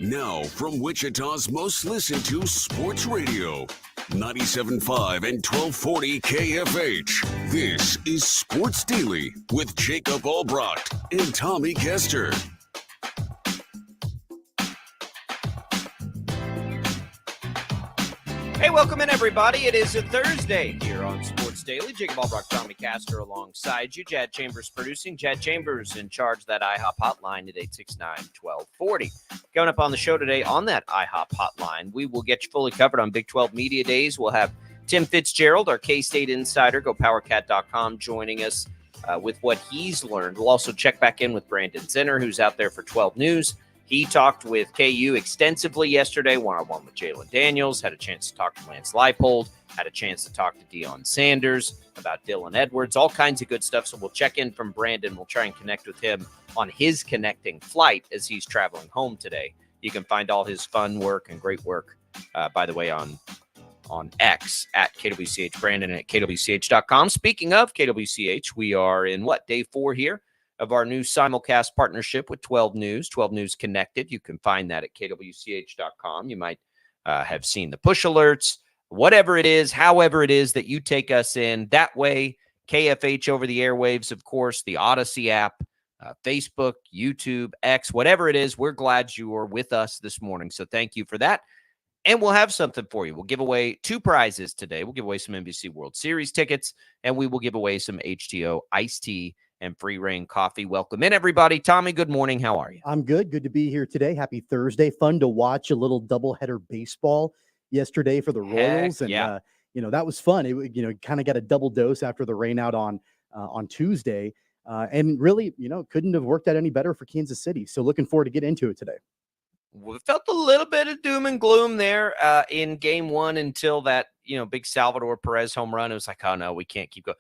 Now, from Wichita's most listened to sports radio, 97.5 and 1240 KFH. This is Sports Daily with Jacob Albrecht and Tommy Kester. Hey, welcome in, everybody. It is a Thursday here on Sports Daily. Jacob Albrecht, Tommy Castor alongside you. Jad Chambers producing. Jad Chambers in charge of that IHOP hotline at 869-1240. Coming up on the show today on that IHOP hotline, we will get you fully covered on Big 12 Media Days. We'll have Tim Fitzgerald, our K-State insider, GoPowerCat.com, joining us with what he's learned. We'll also check back in with Brandon Zinner, who's out there for 12 News. He talked with KU extensively yesterday, one-on-one with Jalen Daniels, had a chance to talk to Lance Leipold, had a chance to talk to Deion Sanders about Dylan Edwards, all kinds of good stuff. So we'll check in from Brandon. We'll try and connect with him on his connecting flight as he's traveling home today. You can find all his fun work and great work, by the way, on X at KWCH, Brandon at KWCH.com. Speaking of KWCH, we are in day 4 here of our new simulcast partnership with 12 News, 12 News Connected. You can find that at KWCH.com. You might have seen the push alerts, whatever it is, however it is that you take us in. That way, KFH over the airwaves, of course, the Odyssey app, Facebook, YouTube, X, whatever it is, we're glad you are with us this morning. So thank you for that. And we'll have something for you. We'll give away 2 prizes today. We'll give away some NBC World Series tickets, and we will give away some HTO iced tea and free reign coffee. Welcome in, everybody. Tommy, good morning. How are you? I'm good. Good to be here today. Happy Thursday. Fun to watch a little doubleheader baseball yesterday for the Royals. And, that was fun. It, kind of got a double dose after the rain out on Tuesday. And really, couldn't have worked out any better for Kansas City. So looking forward to get into it today. We felt a little bit of doom and gloom there in game 1 until that, big Salvador Perez home run. It was like, oh, no, we can't keep going.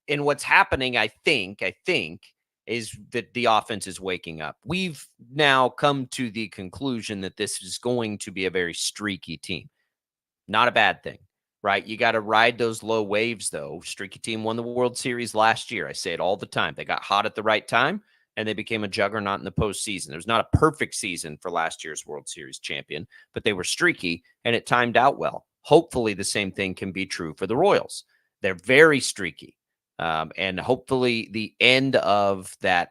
And what's happening, I think, is that the offense is waking up. We've now come to the conclusion that this is going to be a very streaky team. Not a bad thing, right? You got to ride those low waves, though. Streaky team won the World Series last year. I say it all the time. They got hot at the right time, and they became a juggernaut in the postseason. There was not a perfect season for last year's World Series champion, but they were streaky, and it timed out well. Hopefully the same thing can be true for the Royals. They're very streaky. And hopefully the end of that,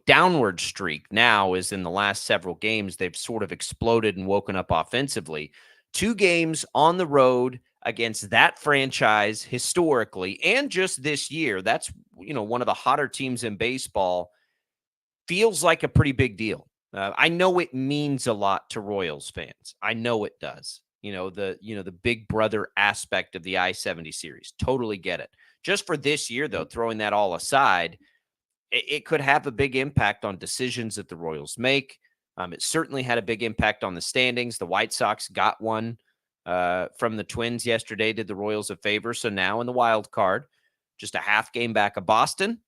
downward streak now is in the last several games. They've sort of exploded and woken up offensively. 2 games on the road against that franchise historically, and just this year. That's, one of the hotter teams in baseball. Feels like a pretty big deal. I know it means a lot to Royals fans. I know it does. The big brother aspect of the I-70 series. Totally get it. Just for this year, though, throwing that all aside, it could have a big impact on decisions that the Royals make. It certainly had a big impact on the standings. The White Sox got one from the Twins yesterday, did the Royals a favor. So now in the wild card, just a half game back of Boston,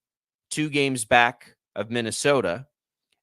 2 games back of Minnesota.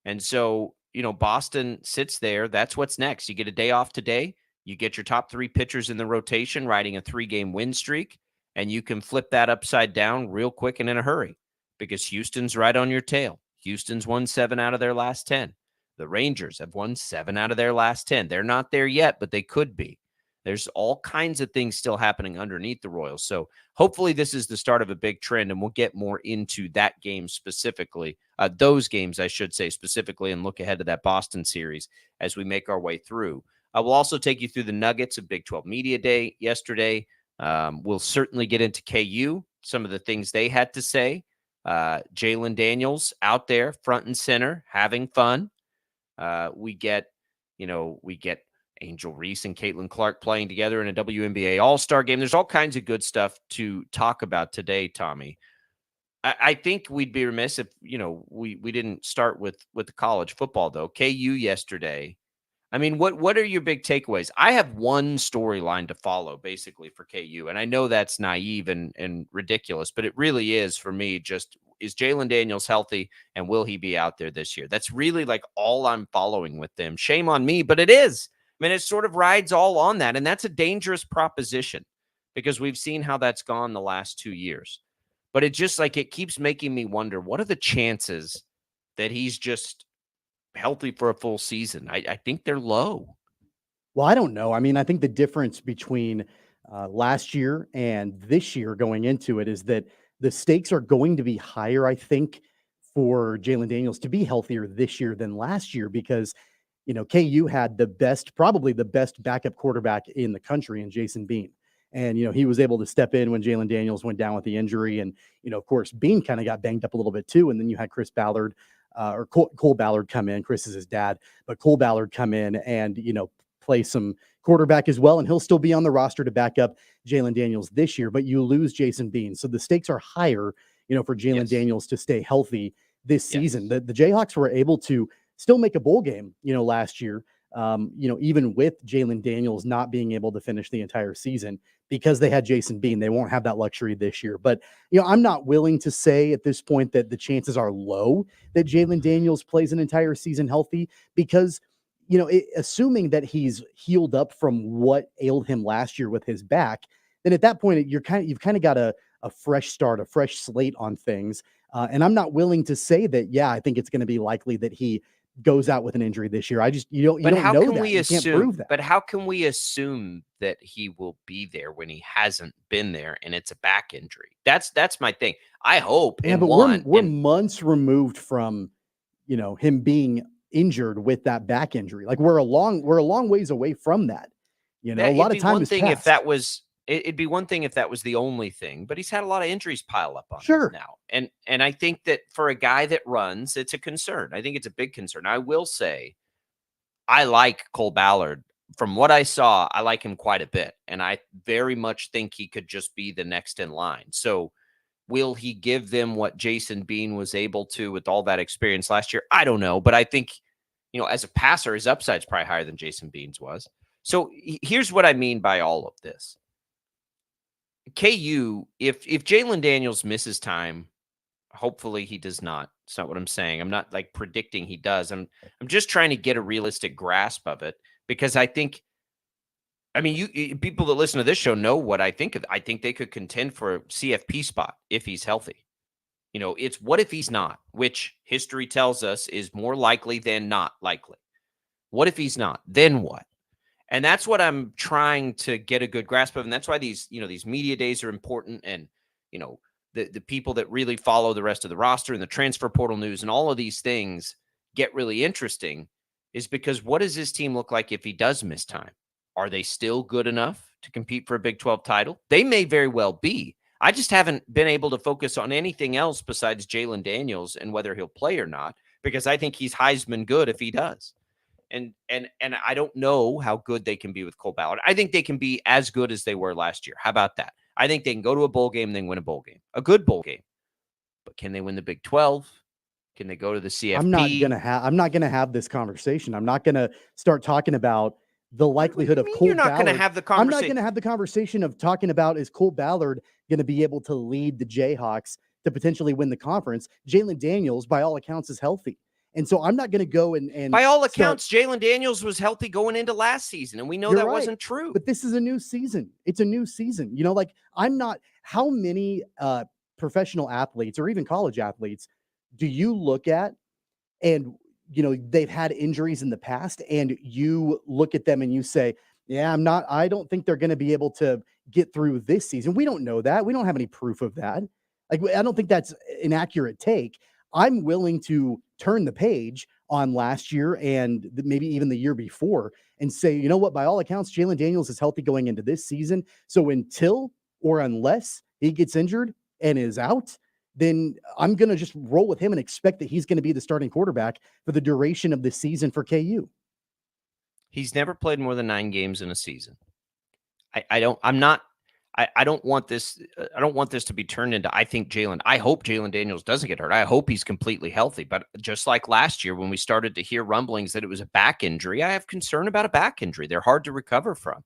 And so, Boston sits there. That's what's next. You get a day off today. You get your top 3 pitchers in the rotation, riding a 3-game win streak. And you can flip that upside down real quick and in a hurry because Houston's right on your tail. Houston's won 7 out of their last 10. The Rangers have won 7 out of their last 10. They're not there yet, but they could be. There's all kinds of things still happening underneath the Royals. So hopefully this is the start of a big trend, and we'll get more into that game specifically, those games, I should say, specifically, and look ahead to that Boston series as we make our way through. We'll also take you through the nuggets of Big 12 Media Day yesterday. We'll certainly get into KU, some of the things they had to say. Jalen Daniels out there front and center, having fun. We get Angel Reese and Caitlin Clark playing together in a WNBA All-Star game. There's all kinds of good stuff to talk about today, Tommy. I think we'd be remiss if, we didn't start with the college football, though. KU yesterday. I mean, what are your big takeaways? I have one storyline to follow, basically, for KU, and I know that's naive and ridiculous, but it really is for me. Just, is Jalen Daniels healthy, and will he be out there this year? That's really like all I'm following with them. Shame on me, but it is. I mean, it sort of rides all on that, and that's a dangerous proposition because we've seen how that's gone the last 2 years. But it just it keeps making me wonder, what are the chances that he's just healthy for a full season? I think they're low. Well, I don't know. I mean, I think the difference between last year and this year going into it is that the stakes are going to be higher, I think, for Jalen Daniels to be healthier this year than last year because, KU had probably the best backup quarterback in the country in Jason Bean. And, he was able to step in when Jalen Daniels went down with the injury. And, of course, Bean kind of got banged up a little bit too. And then you had Chris Ballard or Cole Ballard come in. Chris is his dad, but Cole Ballard come in and, play some quarterback as well. And he'll still be on the roster to back up Jalen Daniels this year, but you lose Jason Bean. So the stakes are higher, for Jalen Daniels to stay healthy this season. The Jayhawks were able to still make a bowl game, last year, even with Jalen Daniels not being able to finish the entire season because they had Jason Bean. They won't have that luxury this year. But, I'm not willing to say at this point that the chances are low that Jalen Daniels plays an entire season healthy because assuming that he's healed up from what ailed him last year with his back, then at that point you've kind of got a fresh start, a fresh slate on things. And I'm not willing to say that, I think it's going to be likely that he goes out with an injury this year. You don't know that. You can't prove that. But how can we assume that he will be there when he hasn't been there and it's a back injury? That's my thing. I hope. Yeah, but we're months removed from, him being injured with that back injury. Like we're a long ways away from that. A lot of time has passed. It'd be one thing if that was the only thing, but he's had a lot of injuries pile up on him now. And I think that for a guy that runs, it's a concern. I think it's a big concern. I will say I like Cole Ballard. From what I saw, I like him quite a bit. And I very much think he could just be the next in line. So will he give them what Jason Bean was able to with all that experience last year? I don't know. But I think, as a passer, his upside's probably higher than Jason Bean's was. So here's what I mean by all of this. KU, if Jalen Daniels misses time, hopefully he does not. It's not what I'm saying. I'm not like predicting he does. I'm just trying to get a realistic grasp of it because I think, people that listen to this show know what I think of. I think they could contend for a CFP spot if he's healthy. It's what if he's not, which history tells us is more likely than not likely. What if he's not? Then what? And that's what I'm trying to get a good grasp of. And that's why these media days are important. And, the people that really follow the rest of the roster and the transfer portal news and all of these things get really interesting is because what does this team look like if he does miss time? Are they still good enough to compete for a Big 12 title? They may very well be. I just haven't been able to focus on anything else besides Jalen Daniels and whether he'll play or not, because I think he's Heisman good if he does. And I don't know how good they can be with Cole Ballard. I think they can be as good as they were last year. How about that? I think they can go to a bowl game and then win a bowl game, a good bowl game. But can they win the Big 12? Can they go to the CFP? I'm not gonna have this conversation. I'm not gonna start talking about the likelihood of Cole Ballard. You're not going to have the conversation. I'm not going to have the conversation of talking about is Cole Ballard going to be able to lead the Jayhawks to potentially win the conference. Jalen Daniels, by all accounts, is healthy. And so I'm not going to go and by all accounts, Jalen Daniels was healthy going into last season. And we know that wasn't true. But this is a new season. It's a new season. How many professional athletes or even college athletes do you look at and they've had injuries in the past and you look at them and you say, I don't think they're going to be able to get through this season. We don't know that. We don't have any proof of that. I don't think that's an accurate take. I'm willing to turn the page on last year and maybe even the year before and say, you know what, by all accounts, Jalen Daniels is healthy going into this season. So until or unless he gets injured and is out, then I'm going to just roll with him and expect that he's going to be the starting quarterback for the duration of the season for KU. He's never played more than 9 games in a season. I don't want this to be turned into, I hope Jalen Daniels doesn't get hurt. I hope he's completely healthy. But just like last year, when we started to hear rumblings that it was a back injury, I have concern about a back injury. They're hard to recover from.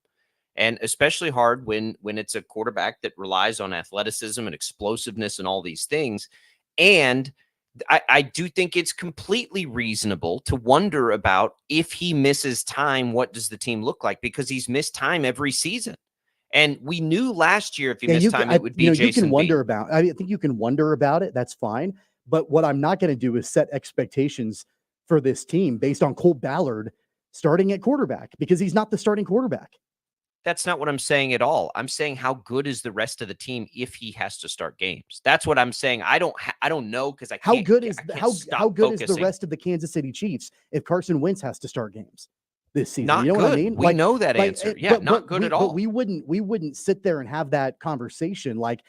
And especially hard when it's a quarterback that relies on athleticism and explosiveness and all these things. And I do think it's completely reasonable to wonder about if he misses time, what does the team look like? Because he's missed time every season. And we knew last year if he missed time, it would be Jason you can wonder Bean. I think you can wonder about it. That's fine. But what I'm not going to do is set expectations for this team based on Cole Ballard starting at quarterback, because he's not the starting quarterback. That's not what I'm saying at all. I'm saying how good is the rest of the team if he has to start games. That's what I'm saying. I don't know, because I can't. How good is the rest of the Kansas City Chiefs if Carson Wentz has to start games this season? Not you know good. what I mean? We know that answer. Yeah, not good at all. But we wouldn't sit there and have that conversation like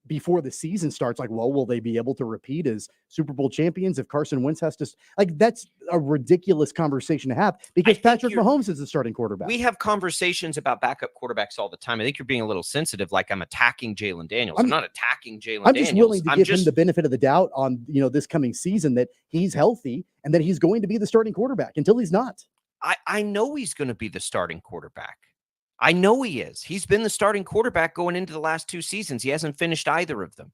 before the season starts, like, well, will they be able to repeat as Super Bowl champions if Carson Wentz has to, like, that's a ridiculous conversation to have, because Patrick Mahomes is the starting quarterback. We have conversations about backup quarterbacks all the time. I think you're being a little sensitive, like I'm attacking Jalen Daniels. I'm not attacking Jalen Daniels. I'm just willing to give him the benefit of the doubt on, this coming season, that he's healthy and that he's going to be the starting quarterback until he's not. I know he's going to be the starting quarterback. I know he is. He's been the starting quarterback going into the last 2 seasons. He hasn't finished either of them.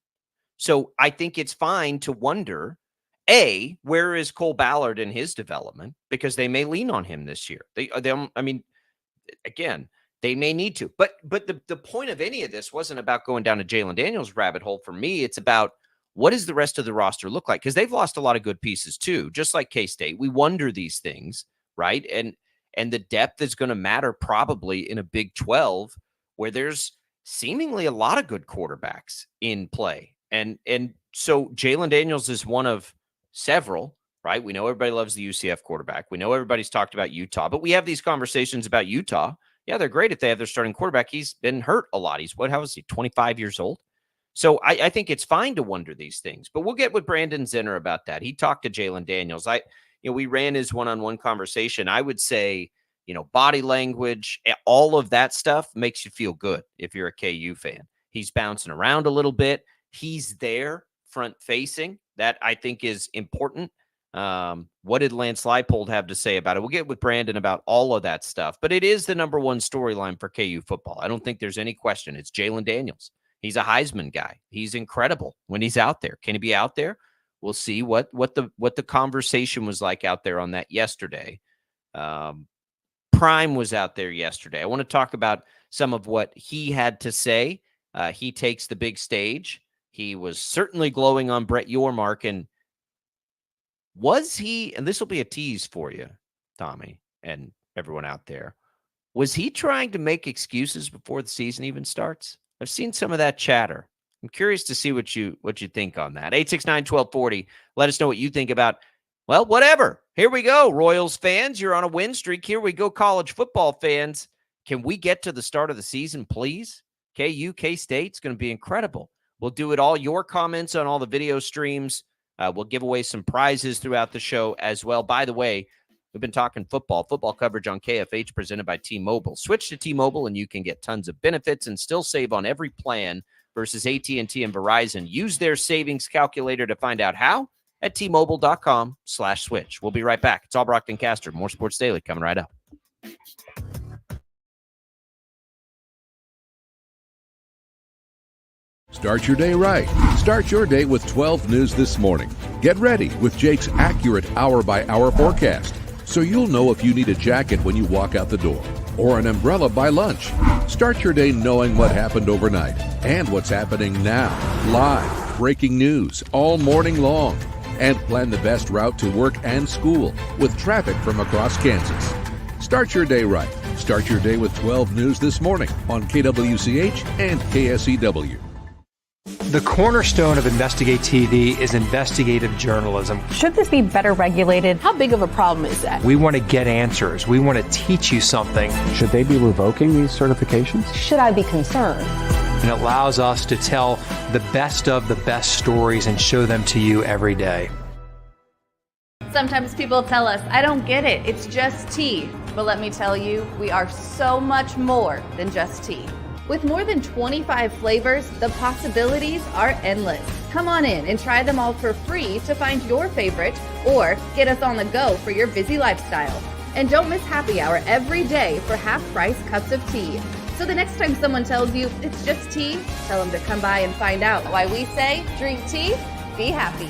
So I think it's fine to wonder, A, where is Cole Ballard in his development? Because they may lean on him this year. Again, they may need to. But the point of any of this wasn't about going down to Jalen Daniels' rabbit hole. For me, it's about, what does the rest of the roster look like? Because they've lost a lot of good pieces too, just like K-State. We wonder these things, right? And the depth is going to matter probably in a Big 12 where there's seemingly a lot of good quarterbacks in play. And so Jalen Daniels is one of several, right? We know everybody loves the UCF quarterback. We know everybody's talked about Utah, but we have these conversations about Utah. Yeah, they're great if they have their starting quarterback. He's been hurt a lot. How is he, 25 years old? So I think it's fine to wonder these things, but we'll get with Brandon Zinner about that. He talked to Jalen Daniels. We ran his one-on-one conversation. I would say, body language, all of that stuff makes you feel good if you're a KU fan. He's bouncing around a little bit. He's there front facing. That I think is important. What did Lance Leipold have to say about it? We'll get with Brandon about all of that stuff, but it is the number one storyline for KU football. I don't think there's any question. It's Jalen Daniels. He's a Heisman guy. He's incredible when he's out there. Can he be out there? We'll see what the conversation was like out there on that yesterday. Prime was out there yesterday. I want to talk about some of what he had to say. He takes the big stage. He was certainly glowing on Brett Yormark. And was he, and this will be a tease for you, Tommy, and everyone out there, was he trying to make excuses before the season even starts? I've seen some of that chatter. I'm curious to see what you think on that. 869-1240. Let us know what you think about, well, whatever. Here we go, Royals fans. You're on a win streak. Here we go, college football fans. Can we get to the start of the season, please? KU, K-State's going to be incredible. We'll do it all. Your comments on all the video streams. We'll give away some prizes throughout the show as well. By the way, we've been talking football coverage on KFH presented by T-Mobile. Switch to T-Mobile and you can get tons of benefits and still save on every plan versus AT&T and Verizon. Use their savings calculator to find out how at T-Mobile.com/switch. We'll be right back. It's Albrocht and Caster. More Sports Daily coming right up. Start your day right. Start your day with 12 News This Morning. Get ready with Jake's accurate hour-by-hour forecast, so you'll know if you need a jacket when you walk out the door or an umbrella by lunch. Start your day knowing what happened overnight and what's happening now. Live, breaking news all morning long. And plan the best route to work and school with traffic from across Kansas. Start your day right. Start your day with 12 News This Morning on KWCH and KSEW. The cornerstone of Investigate TV is investigative journalism. Should this be better regulated? How big of a problem is that? We want to get answers. We want to teach you something. Should they be revoking these certifications? Should I be concerned? And it allows us to tell the best of the best stories and show them to you every day. Sometimes people tell us, I don't get it, it's just tea. But let me tell you, we are so much more than just tea. With more than 25 flavors, the possibilities are endless. Come on in and try them all for free to find your favorite or get us on the go for your busy lifestyle. And don't miss happy hour every day for half-price cups of tea. So the next time someone tells you it's just tea, tell them to come by and find out why we say drink tea, be happy.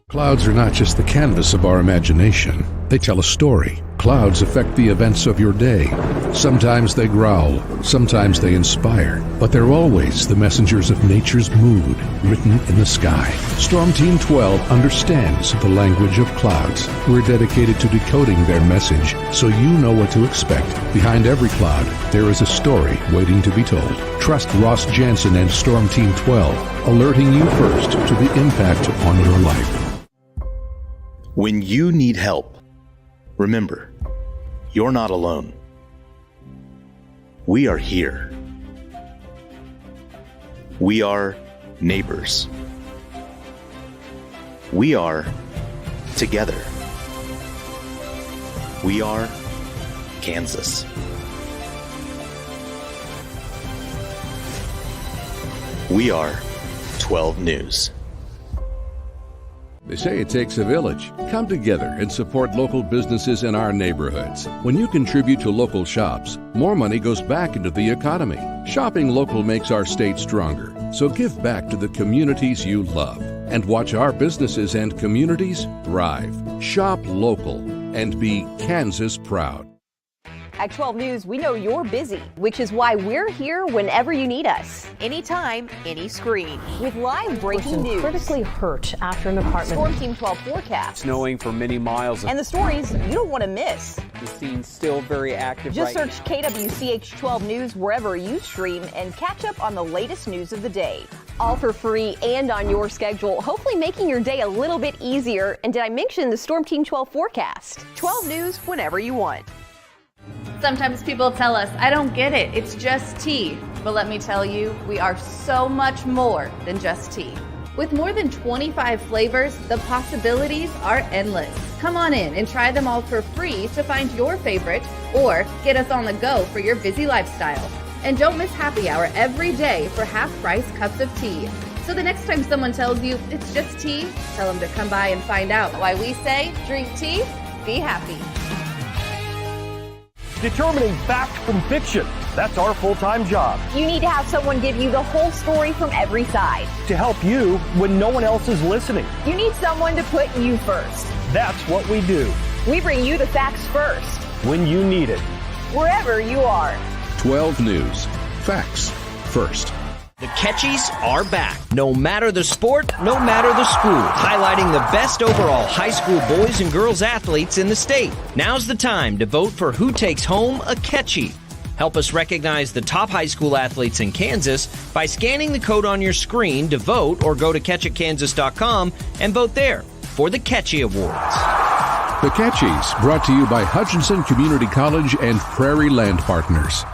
Clouds are not just the canvas of our imagination. They tell a story. clouds affect the events of your day. Sometimes they growl, sometimes they inspire, but they're always the messengers of nature's mood written in the sky. Storm Team 12 understands the language of clouds. We're dedicated to decoding their message so you know what to expect. Behind every cloud, there is a story waiting to be told. Trust Ross Jansen and Storm Team 12, alerting you first to the impact on your life. When you need help, remember, you're not alone. We are here. We are neighbors. We are together. We are Kansas. We are 12 News. They say it takes a village. Come together and support local businesses in our neighborhoods. When you contribute to local shops, more money goes back into the economy. Shopping local makes our state stronger. So give back to the communities you love and watch our businesses and communities thrive. Shop local and be Kansas proud. At 12 News, we know you're busy, which is why we're here whenever you need us. Anytime, any screen. With live breaking news. Critically hurt after an apartment. Storm Team 12 forecast. Snowing for many miles. And the stories you don't want to miss. The scene's still very active. Just search KWCH 12 News wherever you stream and catch up on the latest news of the day. All for free and on your schedule, hopefully making your day a little bit easier. And did I mention the Storm Team 12 forecast? 12 News whenever you want. Sometimes people tell us, I don't get it, it's just tea. But let me tell you, we are so much more than just tea. With more than 25 flavors, the possibilities are endless. Come on in and try them all for free to find your favorite or get us on the go for your busy lifestyle. And don't miss happy hour every day for half-price cups of tea. So the next time someone tells you it's just tea, tell them to come by and find out why we say, drink tea, be happy. Determining fact from fiction. That's our full-time job. You need to have someone give you the whole story from every side. To help you when no one else is listening. You need someone to put you first. That's what we do. We bring you the facts first. When you need it. Wherever you are. 12 News. Facts first. The Catchies are back. No matter the sport, no matter the school. Highlighting the best overall high school boys and girls athletes in the state. Now's the time to vote for who takes home a Catchie. Help us recognize the top high school athletes in Kansas by scanning the code on your screen to vote, or go to catchitkansas.com and vote there for the Catchie Awards. The Catchies, brought to you by Hutchinson Community College and Prairie Land Partners.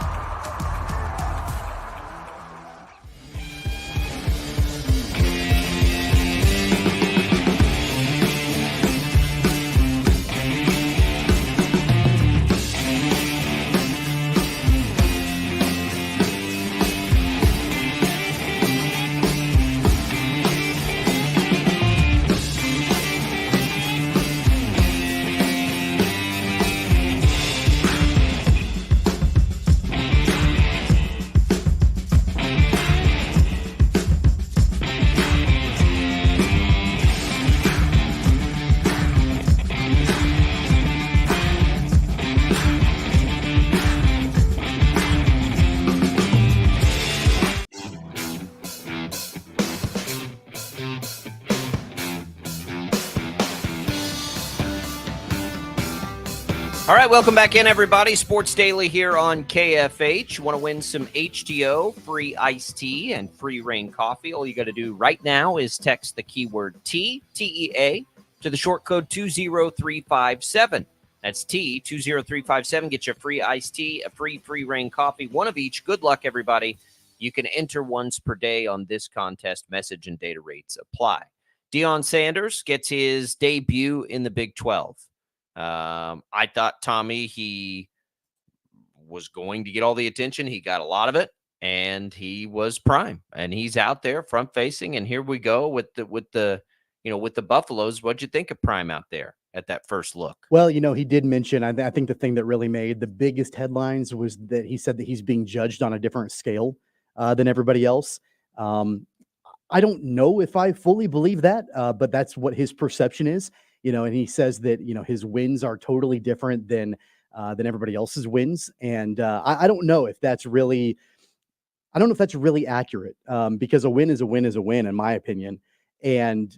All right, welcome back in, everybody. Sports Daily here on KFH. Want to win some HTO, free iced tea, and free rain coffee? All you got to do right now is text the keyword T, T-E-A, to the short code 20357. That's T, 20357. Get you a free iced tea, a free rain coffee, one of each. Good luck, everybody. You can enter once per day on this contest. Message and data rates apply. Deion Sanders gets his debut in the Big 12. I thought, Tommy, he was going to get all the attention. He got a lot of it, and he was prime, and he's out there front facing. And here we go with the Buffaloes. What'd you think of prime out there at that first look? Well, he did mention, I think the thing that really made the biggest headlines was that he said that he's being judged on a different scale than everybody else. I don't know if I fully believe that, but that's what his perception is. and he says that, his wins are totally different than everybody else's wins. And I don't know if that's really, accurate, because a win is a win is a win, in my opinion. And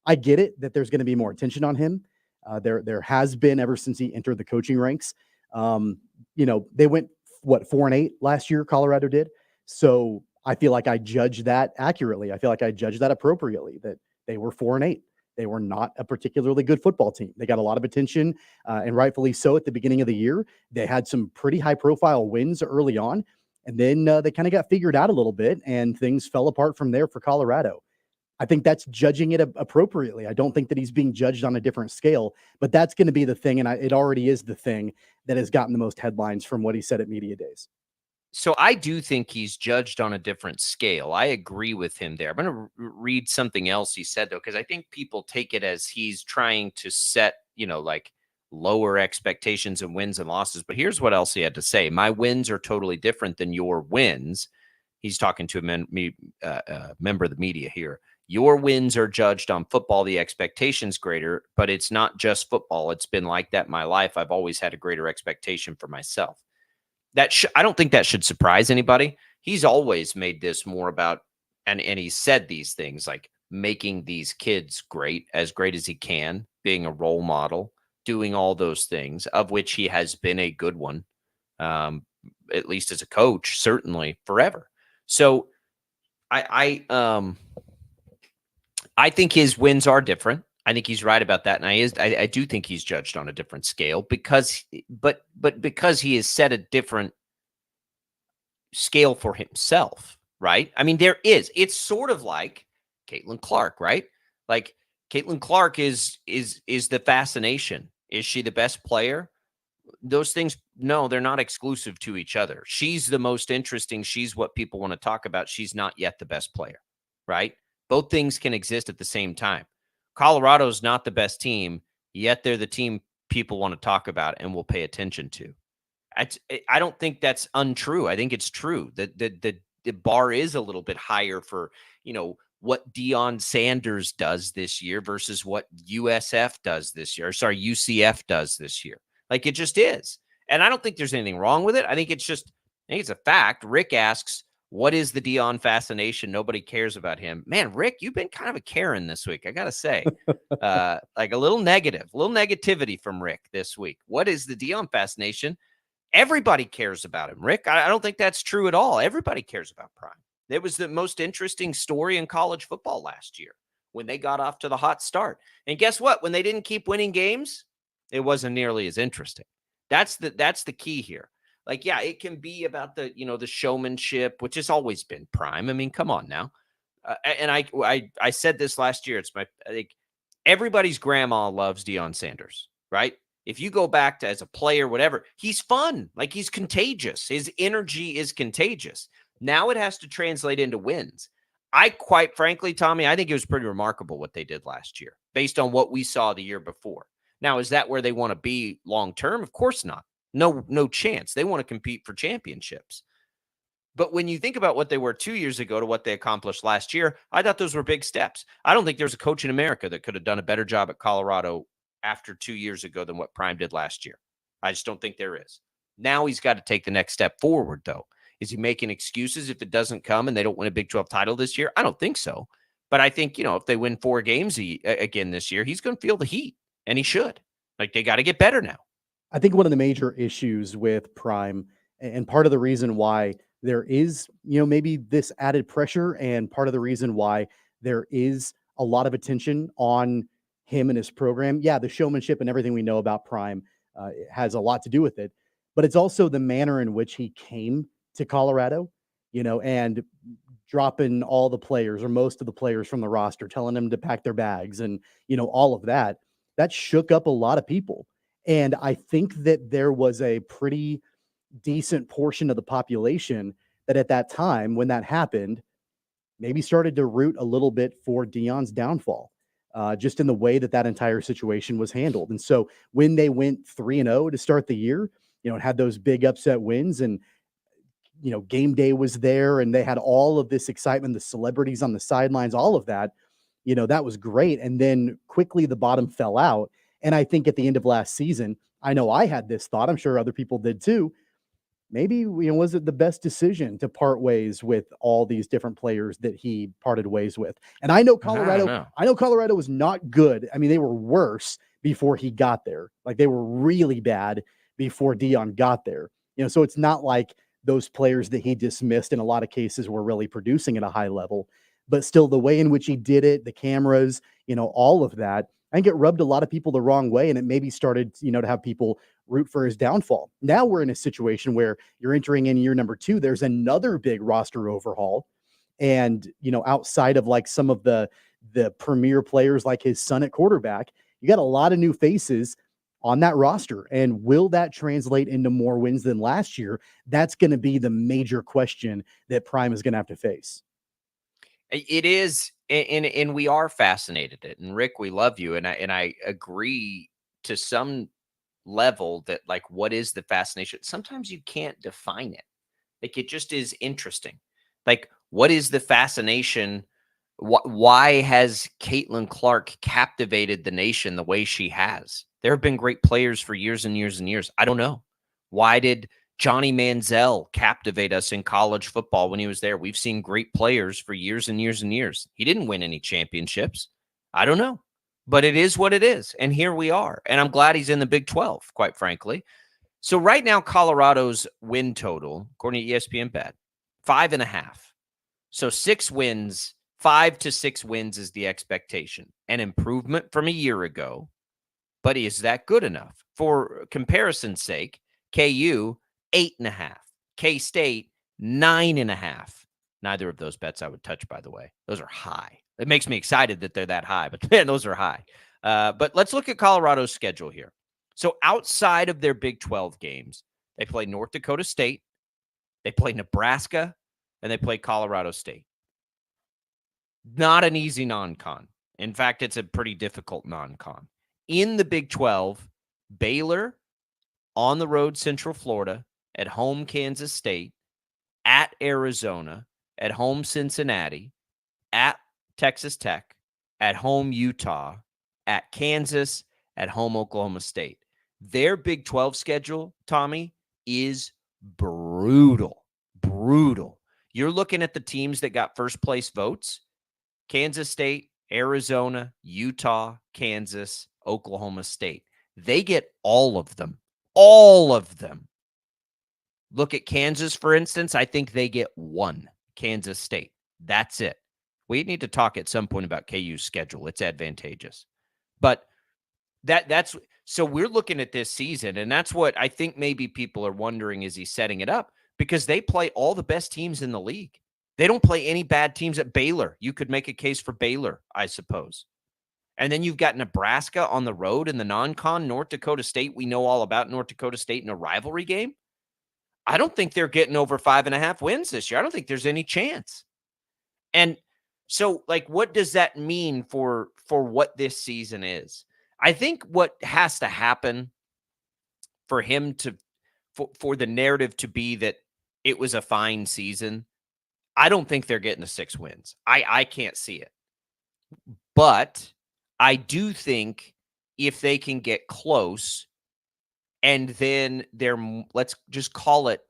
I get it that there's going to be more attention on him. There has been ever since he entered the coaching ranks. They went 4-8 last year. Colorado did. So I feel like I judged that accurately. I feel like I judged that appropriately, that they were 4-8. They were not a particularly good football team. They got a lot of attention, and rightfully so at the beginning of the year. They had some pretty high profile wins early on, and then they kind of got figured out a little bit, and things fell apart from there for Colorado. I think that's judging it appropriately. I don't think that he's being judged on a different scale, but that's going to be the thing. And it already is the thing that has gotten the most headlines from what he said at Media Days. So I do think he's judged on a different scale. I agree with him there. I'm going to read something else he said, though, because I think people take it as he's trying to set, like lower expectations and wins and losses. But here's what else he had to say. My wins are totally different than your wins. He's talking to a member of the media here. Your wins are judged on football. The expectation's greater, but it's not just football. It's been like that in my life. I've always had a greater expectation for myself. I don't think that should surprise anybody. He's always made this more about, and he's said these things like making these kids great as he can, being a role model, doing all those things, of which he has been a good one, at least as a coach, certainly forever. So I think his wins are different. I think he's right about that. And I do think he's judged on a different scale because he has set a different scale for himself, right? I mean, it's sort of like Caitlin Clark, right? Like Caitlin Clark is the fascination. Is she the best player? Those things, no, they're not exclusive to each other. She's the most interesting. She's what people want to talk about. She's not yet the best player, right? Both things can exist at the same time. Colorado's not the best team, yet they're the team people want to talk about and will pay attention to. I don't think that's untrue. I think it's true that the bar is a little bit higher for, what Deion Sanders does this year versus what UCF does this year. Like it just is. And I don't think there's anything wrong with it. I think it's a fact. Rick asks, what is the Deion fascination? Nobody cares about him. Man, Rick, you've been kind of a Karen this week. I got to say, like a little negativity from Rick this week. What is the Deion fascination? Everybody cares about him, Rick. I don't think that's true at all. Everybody cares about Prime. It was the most interesting story in college football last year when they got off to the hot start. And guess what? When they didn't keep winning games, it wasn't nearly as interesting. That's the key here. Like, yeah, it can be about the showmanship, which has always been Prime. I mean, come on now. And I said this last year. I think everybody's grandma loves Deion Sanders, right? If you go back to as a player, whatever, he's fun. Like he's contagious. His energy is contagious. Now it has to translate into wins. Quite frankly, Tommy, I think it was pretty remarkable what they did last year based on what we saw the year before. Now, is that where they want to be long-term? Of course not. No chance. They want to compete for championships. But when you think about what they were 2 years ago to what they accomplished last year, I thought those were big steps. I don't think there's a coach in America that could have done a better job at Colorado after 2 years ago than what Prime did last year. I just don't think there is. Now he's got to take the next step forward, though. Is he making excuses if it doesn't come and they don't win a Big 12 title this year? I don't think so. But I think, if they win 4 games again this year, he's going to feel the heat, and he should. Like, they got to get better now. I think one of the major issues with Prime, and part of the reason why there is, maybe this added pressure, and part of the reason why there is a lot of attention on him and his program. Yeah, the showmanship and everything we know about Prime has a lot to do with it, but it's also the manner in which he came to Colorado, and dropping all the players or most of the players from the roster, telling them to pack their bags and, all of that shook up a lot of people. And I think that there was a pretty decent portion of the population that at that time, when that happened, maybe started to root a little bit for Deion's downfall, just in the way that entire situation was handled. And so when they went 3-0 to start the year, and had those big upset wins, and, game day was there, and they had all of this excitement, the celebrities on the sidelines, all of that, that was great. And then quickly the bottom fell out. And I think at the end of last season, I know I had this thought, I'm sure other people did too. Maybe, was it the best decision to part ways with all these different players that he parted ways with? And I know Colorado was not good. I mean, they were worse before he got there. Like, they were really bad before Dion got there. So it's not like those players that he dismissed in a lot of cases were really producing at a high level, but still the way in which he did it, the cameras, all of that, I think it rubbed a lot of people the wrong way. And it maybe started, to have people root for his downfall. Now we're in a situation where you're entering in year number 2. There's another big roster overhaul. And, outside of like some of the premier players like his son at quarterback, you got a lot of new faces on that roster. And will that translate into more wins than last year? That's going to be the major question that Prime is going to have to face. It is. And we are fascinated. And Rick, we love you. And I agree to some level that, like, what is the fascination? Sometimes you can't define it. Like, it just is interesting. Like, what is the fascination? Why has Caitlin Clark captivated the nation the way she has? There have been great players for years and years and years. I don't know. Why did Johnny Manziel captivate us in college football when he was there? We've seen great players for years and years and years. He didn't win any championships. I don't know. But it is what it is. And here we are. And I'm glad he's in the Big 12, quite frankly. So right now, Colorado's win total, according to ESPN Bet, 5.5. So 6 wins, 5 to 6 wins is the expectation. An improvement from a year ago. But is that good enough? For comparison's sake, KU, 8.5. K-State, 9.5. Neither of those bets I would touch, by the way. Those are high. It makes me excited that they're that high, but man, those are high. But let's look at Colorado's schedule here. So outside of their Big 12 games, they play North Dakota State, they play Nebraska, and they play Colorado State. Not an easy non-con. In fact, it's a pretty difficult non-con. In the Big 12, Baylor, on the road, Central Florida, at home, Kansas State, at Arizona, at home, Cincinnati, at Texas Tech, at home, Utah, at Kansas, at home, Oklahoma State. Their Big 12 schedule, Tommy, is brutal. Brutal. You're looking at the teams that got first place votes: Kansas State, Arizona, Utah, Kansas, Oklahoma State. They get all of them. All of them. Look at Kansas, for instance. I think they get 1. Kansas State. That's it. We need to talk at some point about KU's schedule. It's advantageous. But that's so we're looking at this season, and that's what I think maybe people are wondering, is he setting it up? Because they play all the best teams in the league. They don't play any bad teams at Baylor. You could make a case for Baylor, I suppose. And then you've got Nebraska on the road in the non-con. North Dakota State, we know all about North Dakota State in a rivalry game. I don't think they're getting over 5.5 wins this year. I don't think there's any chance. And so, like, what does that mean for what this season is? I think what has to happen for him to, for the narrative to be that it was a fine season, I don't think they're getting the 6 wins. I can't see it. But I do think if they can get close and then they're, let's just call it,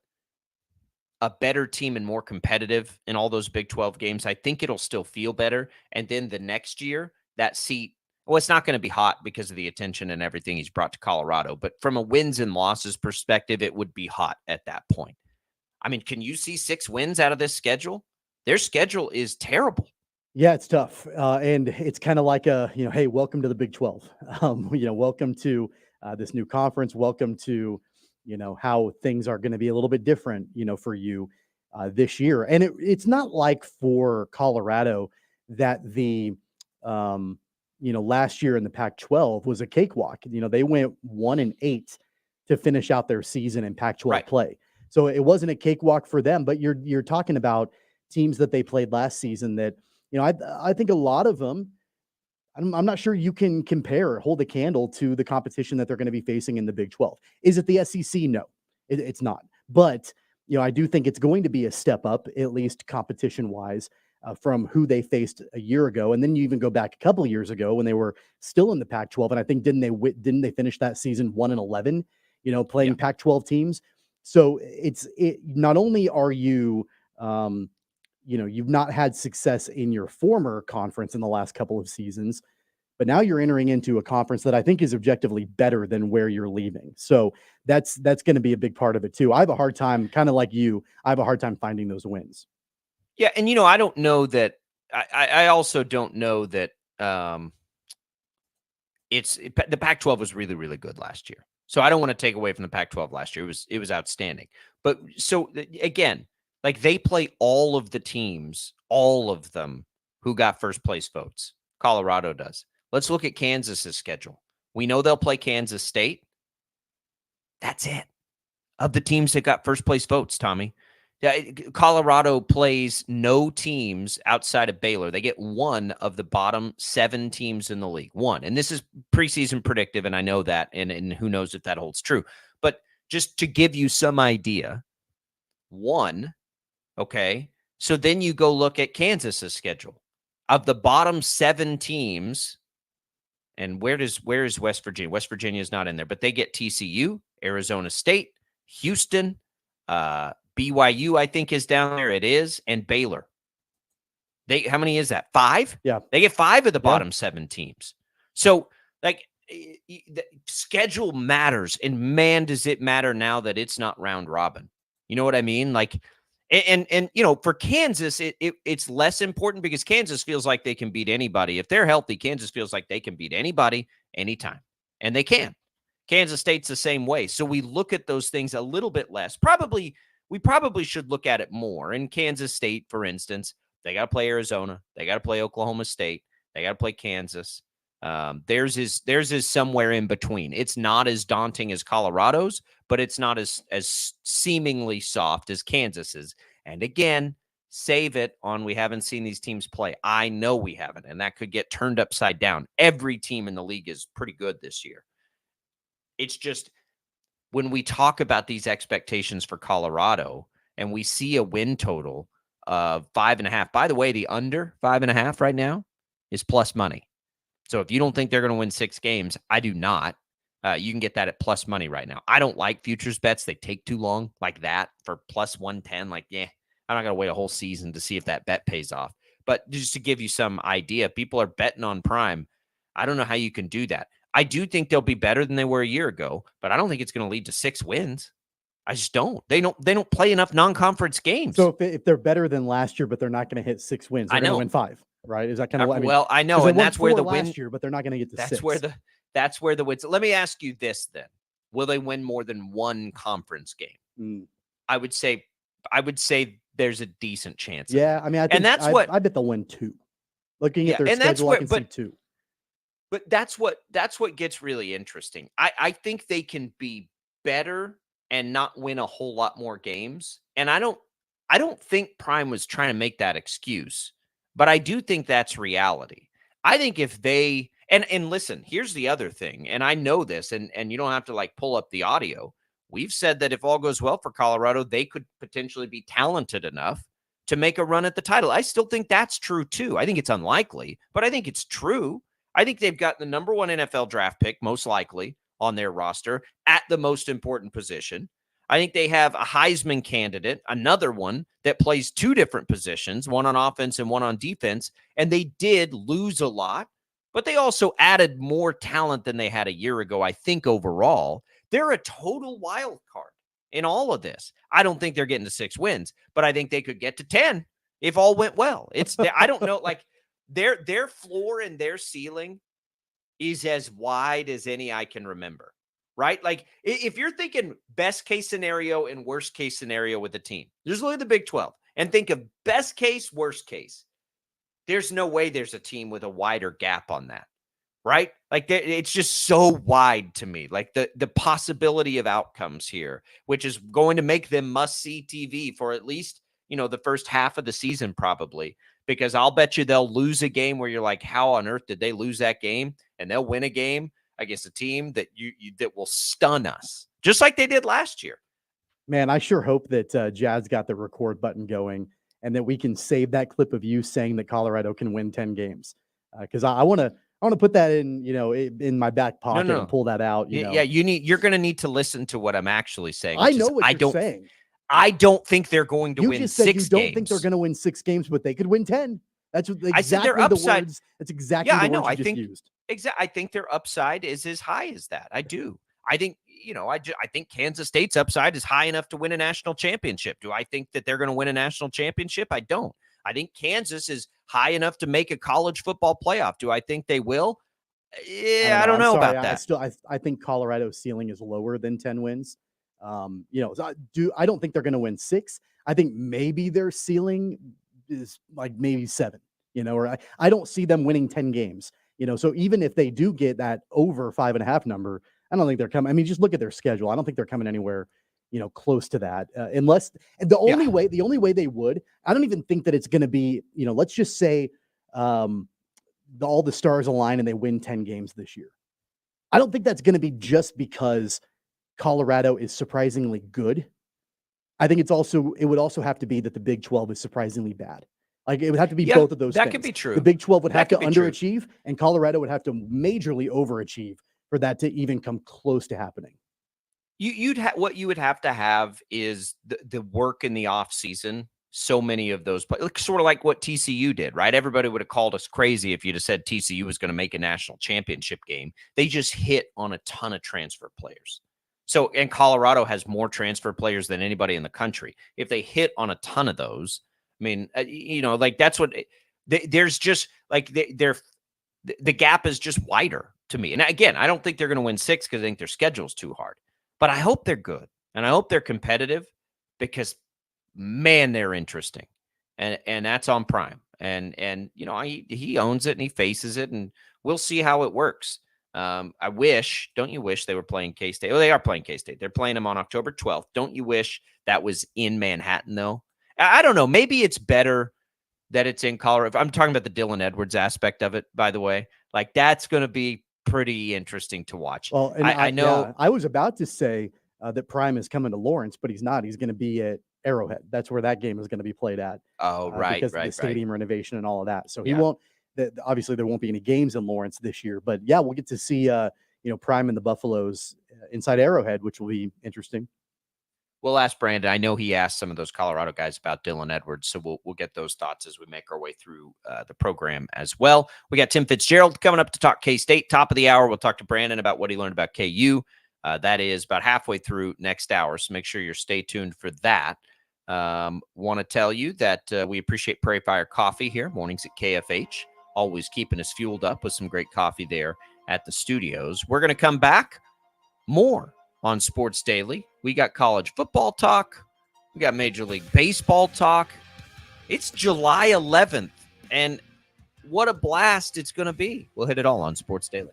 a better team and more competitive in all those Big 12 games, I think it'll still feel better. And then the next year, that seat, well, it's not going to be hot because of the attention and everything he's brought to Colorado. But from a wins and losses perspective, it would be hot at that point. I mean, can you see 6 wins out of this schedule? Their schedule is terrible. Yeah, it's tough. And it's kind of like hey, welcome to the Big 12. Welcome to this new conference. Welcome to, how things are going to be a little bit different, for you this year. And it's not like for Colorado that the, last year in the Pac-12 was a cakewalk. They went 1-8 to finish out their season in Pac-12 play. So it wasn't a cakewalk for them, but you're talking about teams that they played last season that, I think a lot of them, I'm not sure you can compare or hold a candle to the competition that they're going to be facing in the Big 12. Is it the SEC? No, it's not. But, I do think it's going to be a step up, at least competition-wise, from who they faced a year ago. And then you even go back a couple of years ago when they were still in the Pac-12. And I think didn't they finish that season 1-11, playing Pac-12 teams. So it not only are you, you've not had success in your former conference in the last couple of seasons, but now you're entering into a conference that I think is objectively better than where you're leaving. So that's going to be a big part of it too. I have a hard time, kind of like you, I have a hard time finding those wins. Yeah. And, I don't know that, I also don't know that the Pac-12 was really, really good last year. So I don't want to take away from the Pac-12 last year. It was outstanding. But so again, like they play all of the teams, all of them who got first place votes. Colorado does. Let's look at Kansas's schedule. We know they'll play Kansas State. That's it. Of the teams that got first place votes, Tommy. Colorado plays no teams outside of Baylor. They get one of the bottom 7 teams in the league. One. And this is preseason predictive, and I know that, and who knows if that holds true. But just to give you some idea, one, okay? So then you go look at Kansas's schedule. Of the bottom 7 teams, and where is West Virginia? West Virginia is not in there, but they get TCU, Arizona State, Houston, BYU, I think, is down there. It is, and Baylor. How many is that? 5? Yeah. They get 5 of the bottom 7 teams. So, like, the schedule matters, and man, does it matter now that it's not round robin. You know what I mean? Like, and for Kansas, it's less important because Kansas feels like they can beat anybody. If they're healthy, Kansas feels like they can beat anybody anytime, and they can. Kansas State's the same way. So we look at those things a little bit less. We probably should look at it more. In Kansas State, for instance, they got to play Arizona. They got to play Oklahoma State. They got to play Kansas. Theirs is somewhere in between. It's not as daunting as Colorado's, but it's not as seemingly soft as Kansas's. And again, save it on we haven't seen these teams play. I know we haven't, and that could get turned upside down. Every team in the league is pretty good this year. It's just when we talk about these expectations for Colorado and we see a win total of 5.5. By the way, the under 5.5 right now is plus money. So if you don't think they're going to win 6 games, I do not. You can get that at plus money right now. I don't like futures bets. They take too long like that for plus 110. Like, I'm not going to wait a whole season to see if that bet pays off. But just to give you some idea, people are betting on Prime. I don't know how you can do that. I do think they'll be better than they were a year ago, but I don't think it's going to lead to 6 wins. I just don't. They don't play enough non-conference games. So if they're better than last year, but they're not going to hit 6 wins, they're going to win 5, right? Is that kind of what I mean? Well, I know, and that's where the win last year, but they're not going to get to 6. That's where the wins. Let me ask you this then: will they win more than 1 conference game? I would say there's a decent chance. Yeah, I mean, I think I bet they'll win 2. Looking at their schedule, I can see 2. But that's what gets really interesting. I think they can be better and not win a whole lot more games. And I don't think Prime was trying to make that excuse, but I do think that's reality. I think if they and listen, here's the other thing, and I know this, and you don't have to like pull up the audio. We've said that if all goes well for Colorado, they could potentially be talented enough to make a run at the title. I still think that's true too. I think it's unlikely, but I think it's true. I think they've got the number 1 NFL draft pick, most likely, on their roster at the most important position. I think they have a Heisman candidate, another one that plays 2 different positions, one on offense and one on defense. And they did lose a lot, but they also added more talent than they had a year ago, I think, overall. They're a total wild card in all of this. I don't think they're getting to 6 wins, but I think they could get to 10 if all went well. I don't know, like, their floor and their ceiling is as wide as any I can remember, right? Like if you're thinking best case scenario and worst case scenario with the team, just look at the Big 12 and think of best case, worst case. There's no way there's a team with a wider gap on that, right? Like it's just so wide to me, like the possibility of outcomes here, which is going to make them must-see TV for at least, the first half of the season probably. Because I'll bet you they'll lose a game where you're like, how on earth did they lose that game? And they'll win a game against a team that that will stun us, just like they did last year. Man, I sure hope that Jazz got the record button going and that we can save that clip of you saying that Colorado can win 10 games. Because I want to put that in, in my back pocket and pull that out. Yeah, you're going to need to listen to what I'm actually saying. I know what you're saying. I don't think they're going to win 6 games. You just said you don't think they're going to win 6 games, but they could win 10. That's exactly I said their upside. The words. That's exactly the words you just used. I think their upside is as high as that. I do. I think, I think Kansas State's upside is high enough to win a national championship. Do I think that they're going to win a national championship? I don't. I think Kansas is high enough to make a college football playoff. Do I think they will? Yeah, I don't know about that. I think Colorado's ceiling is lower than 10 wins. I don't think they're going to win 6. I think maybe their ceiling is like maybe 7, or I don't see them winning 10 games, so even if they do get that over 5.5 number, I don't think they're coming. I mean, just look at their schedule. I don't think they're coming anywhere, close to that, unless the only way they would, I don't even think that it's going to be, let's just say all the stars align and they win 10 games this year. I don't think that's going to be just because Colorado is surprisingly good. I think it would also have to be that the Big 12 is surprisingly bad. Like it would have to be both of those things. That could be true. The Big 12 would have to underachieve, and Colorado would have to majorly overachieve for that to even come close to happening. What you would have to have is the work in the off season. So many of those, sort of like what TCU did, right? Everybody would have called us crazy if you'd have said TCU was going to make a national championship game. They just hit on a ton of transfer players. So, and Colorado has more transfer players than anybody in the country. If they hit on a ton of those, I mean, that's what there's just like the gap is just wider to me. And again, I don't think they're going to win 6 because I think their schedule's too hard. But I hope they're good and I hope they're competitive because, man, they're interesting, and that's on Prime. And he owns it and he faces it, and we'll see how it works. Don't you wish they were playing K-State? Oh, they are playing K-State. They're playing them on October 12th. Don't you wish that was in Manhattan, though? I don't know. Maybe it's better that it's in Colorado. I'm talking about the Dylan Edwards aspect of it, by the way. Like, that's going to be pretty interesting to watch. Well, and I know. Yeah, I was about to say that Prime is coming to Lawrence, but he's not. He's going to be at Arrowhead. That's where that game is going to be played at. Oh, right. Because of the stadium renovation and all of that. So he won't. Obviously, there won't be any games in Lawrence this year, but yeah, we'll get to see Prime and the Buffaloes inside Arrowhead, which will be interesting. We'll ask Brandon. I know he asked some of those Colorado guys about Dylan Edwards, so we'll get those thoughts as we make our way through the program as well. We got Tim Fitzgerald coming up to talk K-State. Top of the hour, we'll talk to Brandon about what he learned about KU. That is about halfway through next hour, so make sure you're stay tuned for that. Want to tell you that we appreciate Prairie Fire Coffee here, mornings at KFH. Always keeping us fueled up with some great coffee there at the studios. We're going to come back more on Sports Daily. We got college football talk. We got Major League Baseball talk. It's July 11th, and what a blast it's going to be. We'll hit it all on Sports Daily.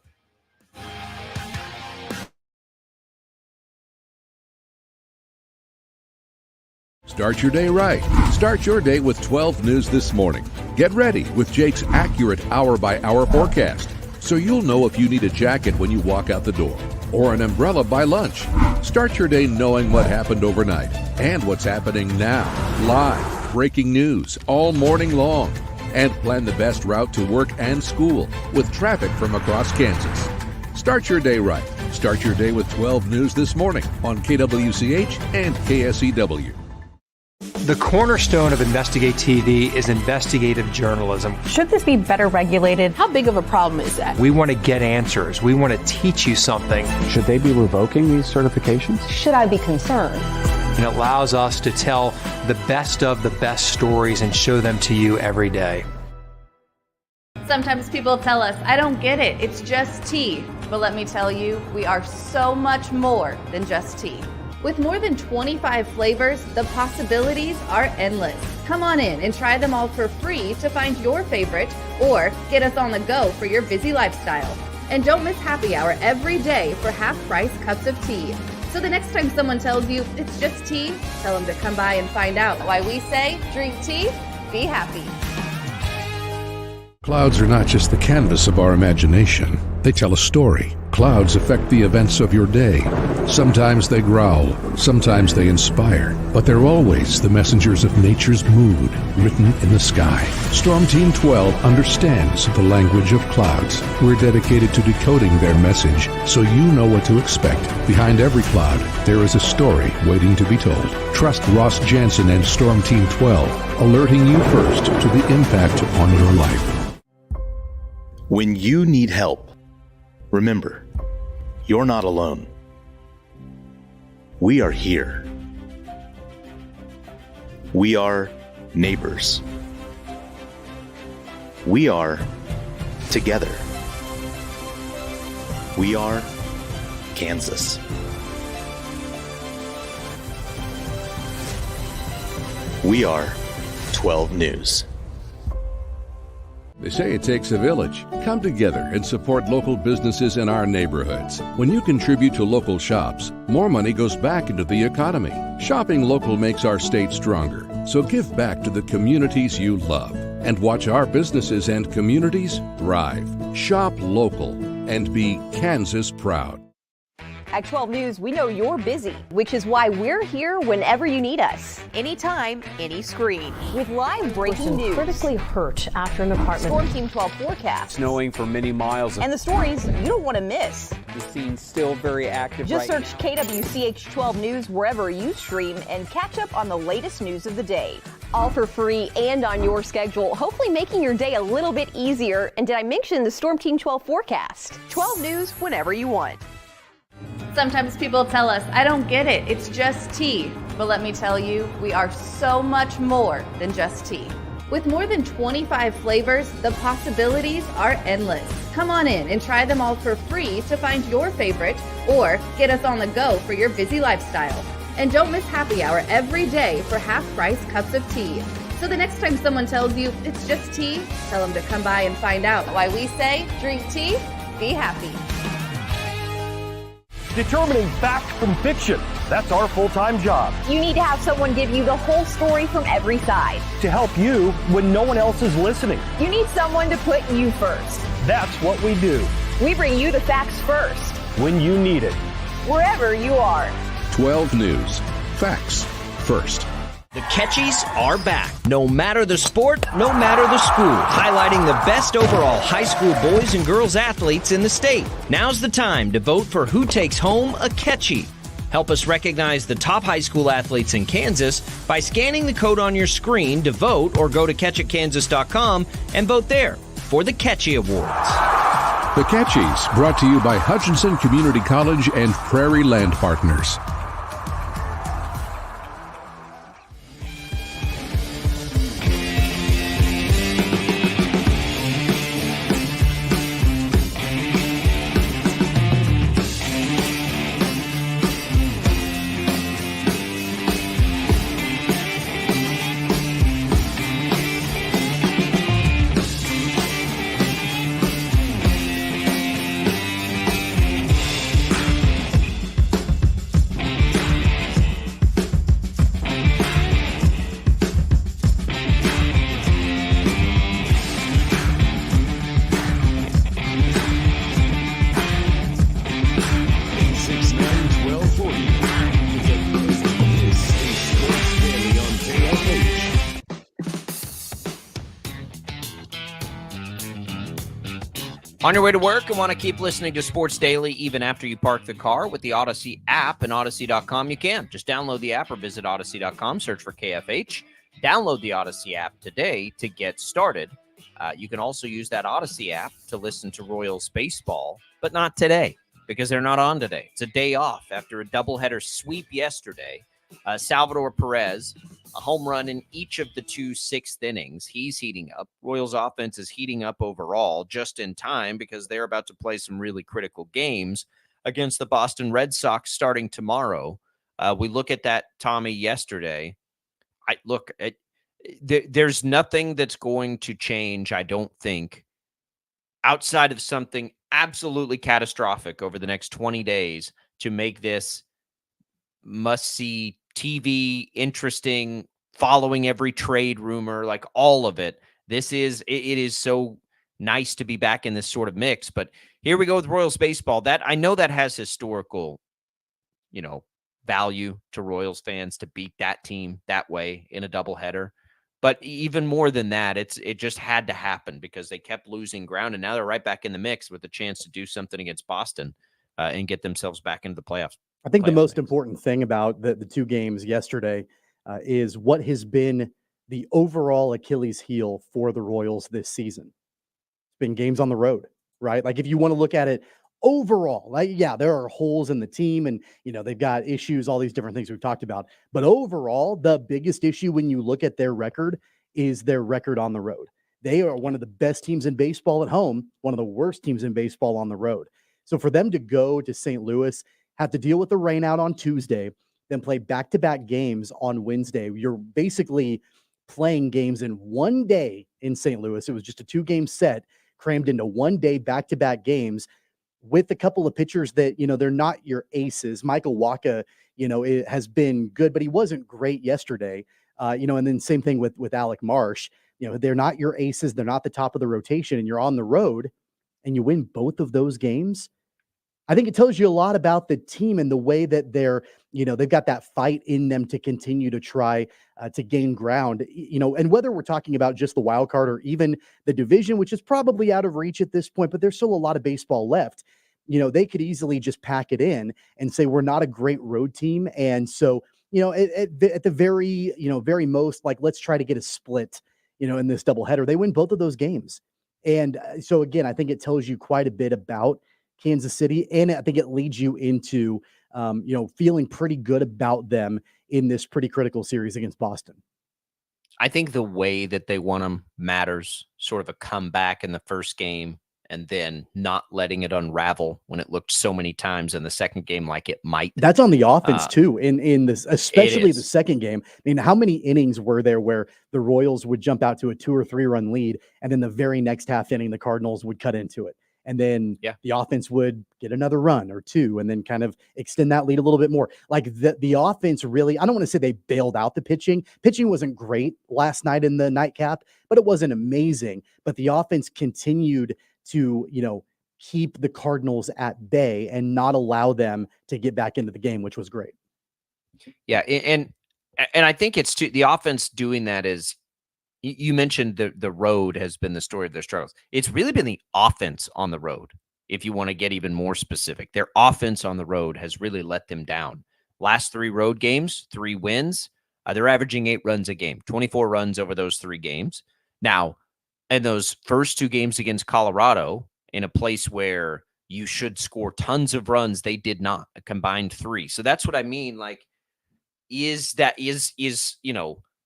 Start your day right. Start your day with 12 News this morning. Get ready with Jake's accurate hour-by-hour forecast, so you'll know if you need a jacket when you walk out the door or an umbrella by lunch. Start your day knowing what happened overnight and what's happening now. Live, breaking news all morning long. And plan the best route to work and school with traffic from across Kansas. Start your day right. Start your day with 12 News this morning on KWCH and KSEW. The cornerstone of Investigate TV is investigative journalism. Should this be better regulated? How big of a problem is that? We want to get answers. We want to teach you something. Should they be revoking these certifications? Should I be concerned? And it allows us to tell the best of the best stories and show them to you every day. Sometimes people tell us, I don't get it, it's just tea. But let me tell you, we are so much more than just tea. With more than 25 flavors, the possibilities are endless. Come on in and try them all for free to find your favorite or get us on the go for your busy lifestyle. And don't miss happy hour every day for half-price cups of tea. So the next time someone tells you it's just tea, tell them to come by and find out why we say drink tea, be happy. Clouds are not just the canvas of our imagination. They tell a story. Clouds affect the events of your day. Sometimes they growl, sometimes they inspire, but they're always the messengers of nature's mood written in the sky. Storm Team 12 understands the language of clouds. We're dedicated to decoding their message so you know what to expect. Behind every cloud, there is a story waiting to be told. Trust Ross Jansen and Storm Team 12, alerting you first to the impact on your life. When you need help, remember, you're not alone. We are here. We are neighbors. We are together. We are Kansas. We are 12 News. They say it takes a village. Come together and support local businesses in our neighborhoods. When you contribute to local shops, more money goes back into the economy. Shopping local makes our state stronger. So give back to the communities you love and watch our businesses and communities thrive. Shop local and be Kansas proud. At 12 News, we know you're busy, which is why we're here whenever you need us. Anytime, any screen. With live breaking news. Critically hurt after an apartment. Storm Team 12 forecast. Snowing for many miles. And the stories you don't want to miss. The scene's still very active. Just search KWCH 12 News wherever you stream and catch up on the latest news of the day. All for free and on your schedule, hopefully making your day a little bit easier. And did I mention the Storm Team 12 forecast? 12 News whenever you want. Sometimes people tell us, I don't get it, it's just tea. But let me tell you, we are so much more than just tea. With more than 25 flavors, the possibilities are endless. Come on in and try them all for free to find your favorite or get us on the go for your busy lifestyle. And don't miss happy hour every day for half-price cups of tea. So the next time someone tells you it's just tea, tell them to come by and find out why we say, drink tea, be happy. Determining fact from fiction. That's our full-time job. You need to have someone give you the whole story from every side. To help you when no one else is listening. You need someone to put you first. That's what we do. We bring you the facts first. When you need it. Wherever you are. 12 News. Facts first. The Catchies are back. No matter the sport, no matter the school. Highlighting the best overall high school boys and girls athletes in the state. Now's the time to vote for who takes home a Catchie. Help us recognize the top high school athletes in Kansas by scanning the code on your screen to vote, or go to catchitkansas.com and vote there for the Catchie Awards. The Catchies, brought to you by Hutchinson Community College and Prairie Land Partners. On your way to work and want to keep listening to Sports Daily even after you park the car with the Odyssey app and Odyssey.com, you can. Just download the app or visit Odyssey.com, search for KFH. Download the Odyssey app today to get started. You can also use that Odyssey app to listen to Royals baseball, but not today because they're not on today. It's a day off after a doubleheader sweep yesterday. Salvador Perez, a home run in each of the 2 6th innings. He's heating up. Royals offense is heating up overall just in time because they're about to play some really critical games against the Boston Red Sox starting tomorrow. We look at that, Tommy, yesterday. There's nothing that's going to change, I don't think, outside of something absolutely catastrophic over the next 20 days to make this must-see TV, interesting, following every trade rumor, like all of it. It is so nice to be back in this sort of mix. But here we go with Royals baseball. That I know that has historical, value to Royals fans to beat that team that way in a doubleheader. But even more than that, it just had to happen because they kept losing ground, and now they're right back in the mix with a chance to do something against Boston and get themselves back into the playoffs. I think the most important thing about the two games yesterday is what has been the overall Achilles heel for the Royals this season. It's been games on the road, right? Like if you want to look at it overall, like, yeah, there are holes in the team and, they've got issues, all these different things we've talked about. But overall, the biggest issue when you look at their record is their record on the road. They are one of the best teams in baseball at home, one of the worst teams in baseball on the road. So for them to go to St. Louis, have to deal with the rain out on Tuesday, then play back-to-back games on Wednesday, you're basically playing games in one day in St. Louis. It was just a 2-game set crammed into one day, back-to-back games, with a couple of pitchers that, they're not your aces. Michael Wacha, it has been good, but he wasn't great yesterday. And then same thing with Alec Marsh. They're not your aces. They're not the top of the rotation, and you're on the road and you win both of those games. I think it tells you a lot about the team and the way that they're, they've got that fight in them to continue to try to gain ground, and whether we're talking about just the wild card or even the division, which is probably out of reach at this point, but there's still a lot of baseball left. They could easily just pack it in and say, we're not a great road team. And so, at the very, very most, like, let's try to get a split, in this doubleheader. They win both of those games. And so again, I think it tells you quite a bit about Kansas City, and I think it leads you into, feeling pretty good about them in this pretty critical series against Boston. I think the way that they won them matters. Sort of a comeback in the first game, and then not letting it unravel when it looked so many times in the second game like it might. That's on the offense too. In this, especially the second game. I mean, how many innings were there where the Royals would jump out to a 2 or 3 run lead, and then the very next half inning, the Cardinals would cut into it? And then the offense would get another run or two and then kind of extend that lead a little bit more. Like the offense really, I don't want to say they bailed out the pitching. Pitching wasn't great last night in the nightcap, but it wasn't amazing. But the offense continued to, keep the Cardinals at bay and not allow them to get back into the game, which was great. Yeah. And I think it's the offense doing that is, you mentioned the road has been the story of their struggles. It's really been the offense on the road. If you want to get even more specific, their offense on the road has really let them down. Last 3 road games, 3 wins. They're averaging 8 runs a game, 24 runs over those 3 games. Now, in those first 2 games against Colorado, in a place where you should score tons of runs, they did not, a combined 3. So that's what I mean. Like, is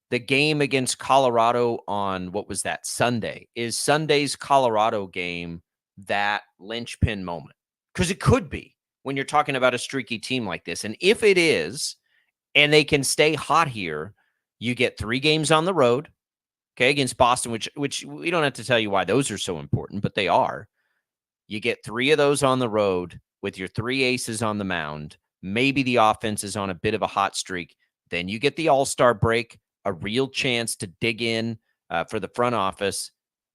the game against Colorado on, what was that, Sunday? Is Sunday's Colorado game that linchpin moment? Because it could be when you're talking about a streaky team like this. And if it is, and they can stay hot here, you get 3 games on the road, okay, against Boston, which we don't have to tell you why those are so important, but they are. You get 3 of those on the road with your 3 aces on the mound. Maybe the offense is on a bit of a hot streak. Then you get the All-Star break, a real chance to dig in for the front office.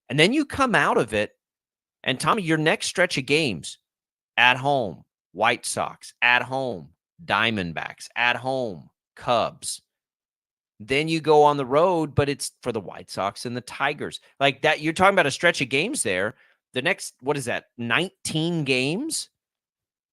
And then you come out of it, and Tommy, your next stretch of games, at home, White Sox, at home, Diamondbacks, at home, Cubs. Then you go on the road, but it's for the White Sox and the Tigers. Like that, you're talking about a stretch of games there. The next, what is that, 19 games?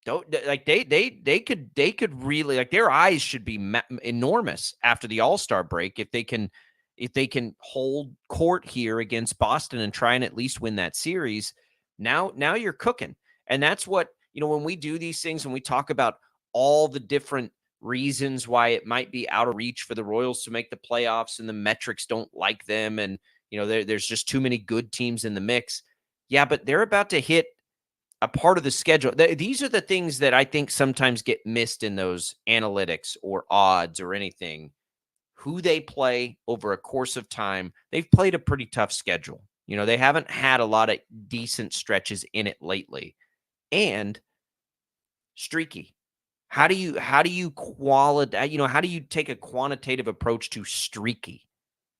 Like they could really, like, their eyes should be enormous after the All-Star break if they can hold court here against Boston and try and at least win that series. Now you're cooking. And that's what, when we do these things, when we talk about all the different reasons why it might be out of reach for the Royals to make the playoffs and the metrics don't like them, and there's just too many good teams in the mix. Yeah, but they're about to hit a part of the schedule. These are the things that I think sometimes get missed in those analytics or odds or anything. Who they play over a course of time. They've played a pretty tough schedule. They haven't had a lot of decent stretches in it lately. And streaky. How do you how do you take a quantitative approach to streaky?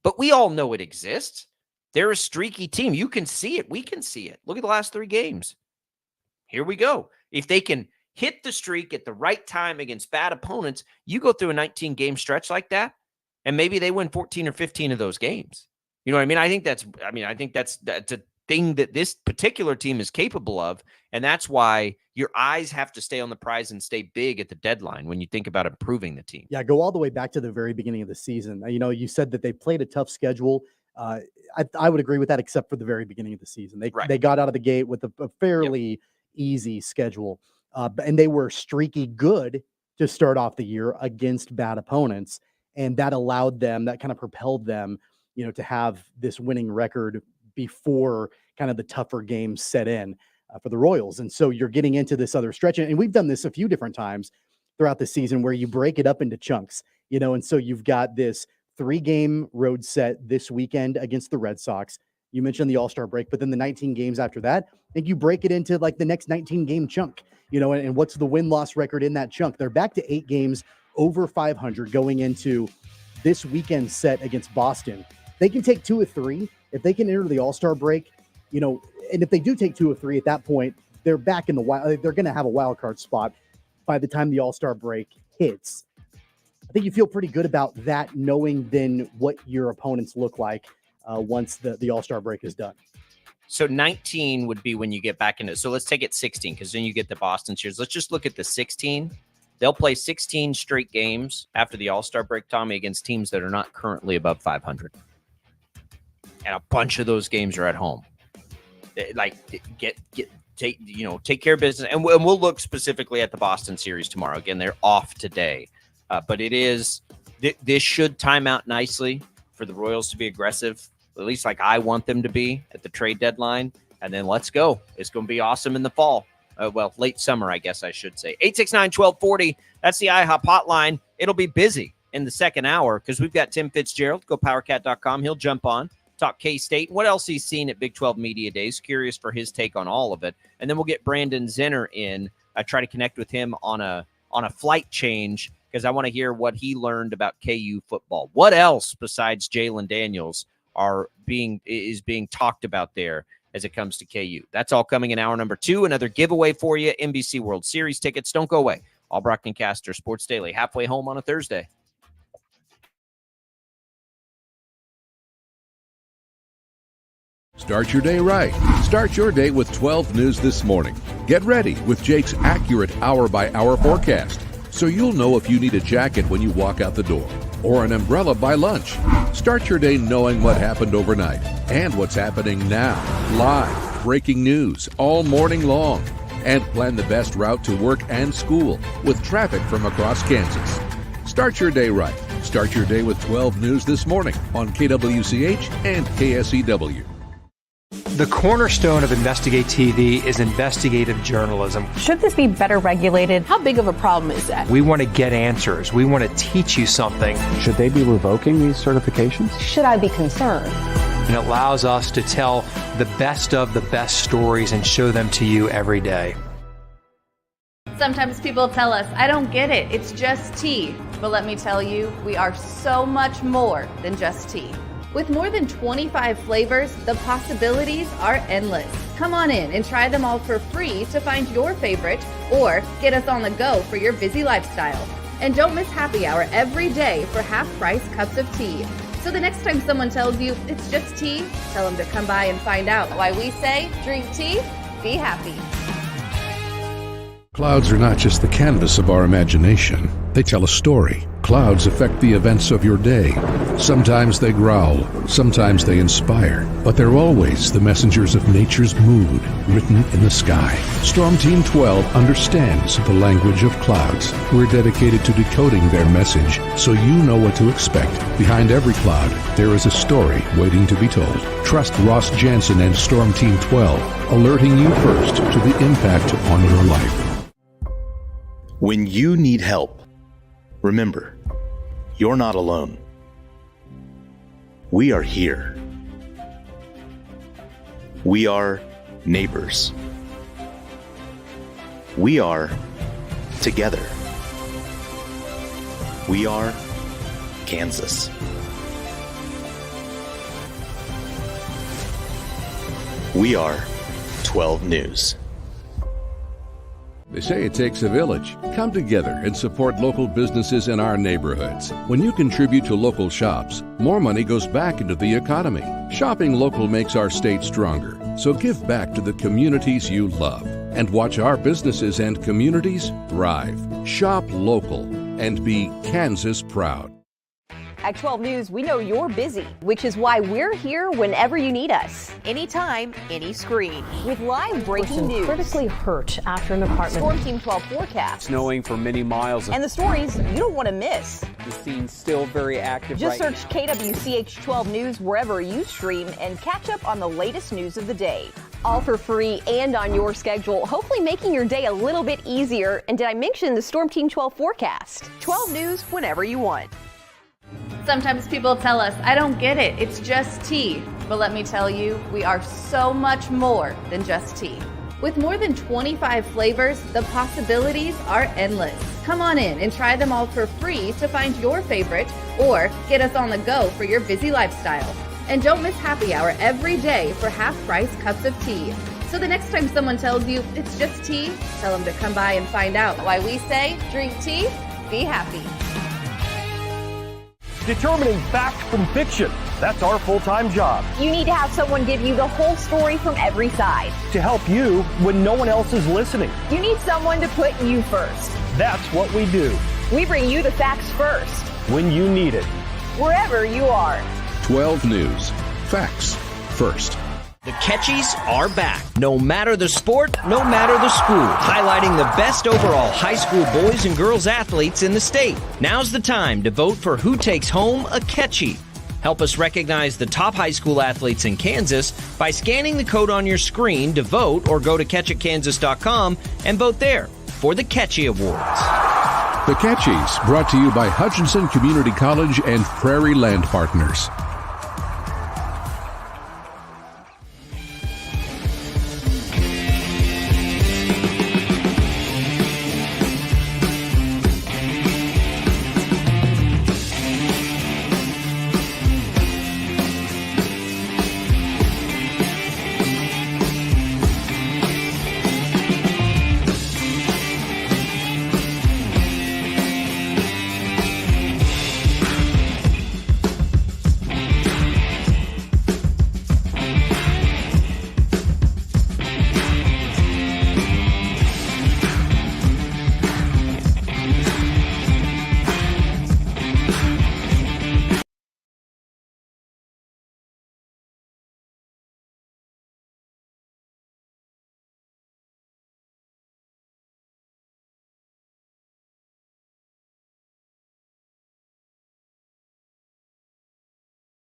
But we all know it exists. They're a streaky team. You can see it. We can see it. Look at the last 3 games. Here we go. If they can hit the streak at the right time against bad opponents, you go through a 19-game stretch like that, and maybe they win 14 or 15 of those games. You know what I mean? I think that's a thing that this particular team is capable of, and that's why your eyes have to stay on the prize and stay big at the deadline when you think about improving the team. Yeah, go all the way back to the very beginning of the season. You know, you said that they played a tough schedule. I would agree with that, except for the very beginning of the season. They got out of the gate with a fairly easy schedule, and they were streaky good to start off the year against bad opponents, and that allowed them, that kind of propelled them, you know, to have this winning record before kind of the tougher games set in for the Royals. And so you're getting into this other stretch, and we've done this a few different times throughout the season where you break it up into chunks, you know, and so you've got this 3-game road set this weekend against the Red Sox. You mentioned the All-Star break, but then the 19 games after that, I think you break it into like the next 19-game chunk, you know, and what's the win-loss record in that chunk? They're back to 8 games over 500 going into this weekend set against Boston. They can take 2 or 3 if they can enter the All-Star break, you know, and if they do take 2 or 3 at that point, they're back in the wild. They're going to have a wild card spot by the time the All-Star break hits. I think you feel pretty good about that, knowing then what your opponents look like once the All-Star break is done. So 19 would be when you get back into it. So let's take it 16, because then you get the Boston series. Let's just look at the 16. They'll play 16 straight games after the All-Star break, Tommy, against teams that are not currently above 500. And a bunch of those games are at home. Like, take care of business. And we'll look specifically at the Boston series tomorrow. Again, they're off today. But this should time out nicely for the Royals to be aggressive, at least like I want them to be at the trade deadline. And then let's go. It's going to be awesome in the fall. Late summer, I guess I should say. 869-1240. That's the IHOP hotline. It'll be busy in the second hour because we've got Tim Fitzgerald. Go powercat.com. He'll jump on, talk K-State, what else he's seen at Big 12 Media Days. Curious for his take on all of it. And then we'll get Brandon Zinner in. I try to connect with him on a flight change because I want to hear what he learned about KU football. What else besides Jalen Daniels is being talked about there as it comes to KU? That's all coming in hour number 2. Another giveaway for you, NBC World Series tickets. Don't go away. Albrocht and Caster, Sports Daily, halfway home on a Thursday. Start your day right. Start your day with 12 News This Morning. Get ready with Jake's accurate hour-by-hour forecast, so you'll know if you need a jacket when you walk out the door or an umbrella by lunch. Start your day knowing what happened overnight and what's happening now. Live, breaking news all morning long. And plan the best route to work and school with traffic from across Kansas. Start your day right. Start your day with 12 News This Morning on KWCH and KSEW. The cornerstone of Investigate TV is investigative journalism. Should this be better regulated? How big of a problem is that? We want to get answers. We want to teach you something. Should they be revoking these certifications? Should I be concerned? And it allows us to tell the best of the best stories and show them to you every day. Sometimes people tell us, I don't get it, it's just tea. But let me tell you, we are so much more than just tea. With more than 25 flavors, the possibilities are endless. Come on in and try them all for free to find your favorite or get us on the go for your busy lifestyle. And don't miss happy hour every day for half-price cups of tea. So the next time someone tells you it's just tea, tell them to come by and find out why we say drink tea, be happy. Clouds are not just the canvas of our imagination. They tell a story. Clouds affect the events of your day. Sometimes they growl, sometimes they inspire, but they're always the messengers of nature's mood written in the sky. Storm Team 12 understands the language of clouds. We're dedicated to decoding their message so you know what to expect. Behind every cloud, there is a story waiting to be told. Trust Ross Jansen and Storm Team 12, alerting you first to the impact on your life. When you need help, remember, you're not alone. We are here. We are neighbors. We are together. We are Kansas. We are 12 News. They say it takes a village. Come together and support local businesses in our neighborhoods. When you contribute to local shops, more money goes back into the economy. Shopping local makes our state stronger. So give back to the communities you love and watch our businesses and communities thrive. Shop local and be Kansas proud. At 12 News, we know you're busy, which is why we're here whenever you need us. Anytime, any screen. With live breaking news. Critically hurt after an apartment. Storm Team 12 forecast. Snowing for many miles. And the stories you don't want to miss. The scene's still very active. Just search KWCH 12 News wherever you stream and catch up on the latest news of the day. All for free and on your schedule, hopefully making your day a little bit easier. And did I mention the Storm Team 12 forecast? 12 News whenever you want. Sometimes people tell us, I don't get it, it's just tea. But let me tell you, we are so much more than just tea. With more than 25 flavors, the possibilities are endless. Come on in and try them all for free to find your favorite or get us on the go for your busy lifestyle. And don't miss happy hour every day for half-price cups of tea. So the next time someone tells you it's just tea, tell them to come by and find out why we say drink tea, be happy. Determining fact from fiction. That's our full-time job. You need to have someone give you the whole story from every side. To help you when no one else is listening. You need someone to put you first. That's what we do. We bring you the facts first. When you need it. Wherever you are. 12 News. Facts first. The Catchies are back. No matter the sport, no matter the school. Highlighting the best overall high school boys and girls athletes in the state. Now's the time to vote for who takes home a Catchie. Help us recognize the top high school athletes in Kansas by scanning the code on your screen to vote, or go to catchitkansas.com and vote there for the Catchie Awards. The Catchies, brought to you by Hutchinson Community College and Prairie Land Partners.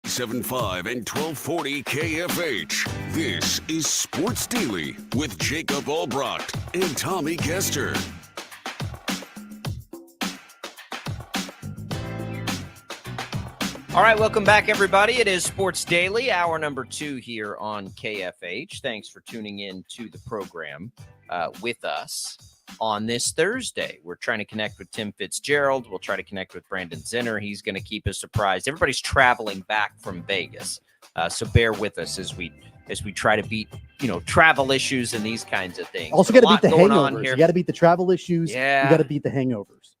.75 and 1240 KFH. This is Sports Daily with Jacob Albrocht and Tommy Kester. All right, welcome back, everybody. It is Sports Daily, hour number 2 here on KFH. Thanks for tuning in to the program with us on this Thursday. We're trying to connect with Tim Fitzgerald. We'll try to connect with Brandon Zinner. He's going to keep us surprised. Everybody's traveling back from Vegas, so bear with us as we try to beat travel issues and these kinds of things. Also got to beat the hangovers. You got to beat the travel issues. Yeah. You got to beat the hangovers.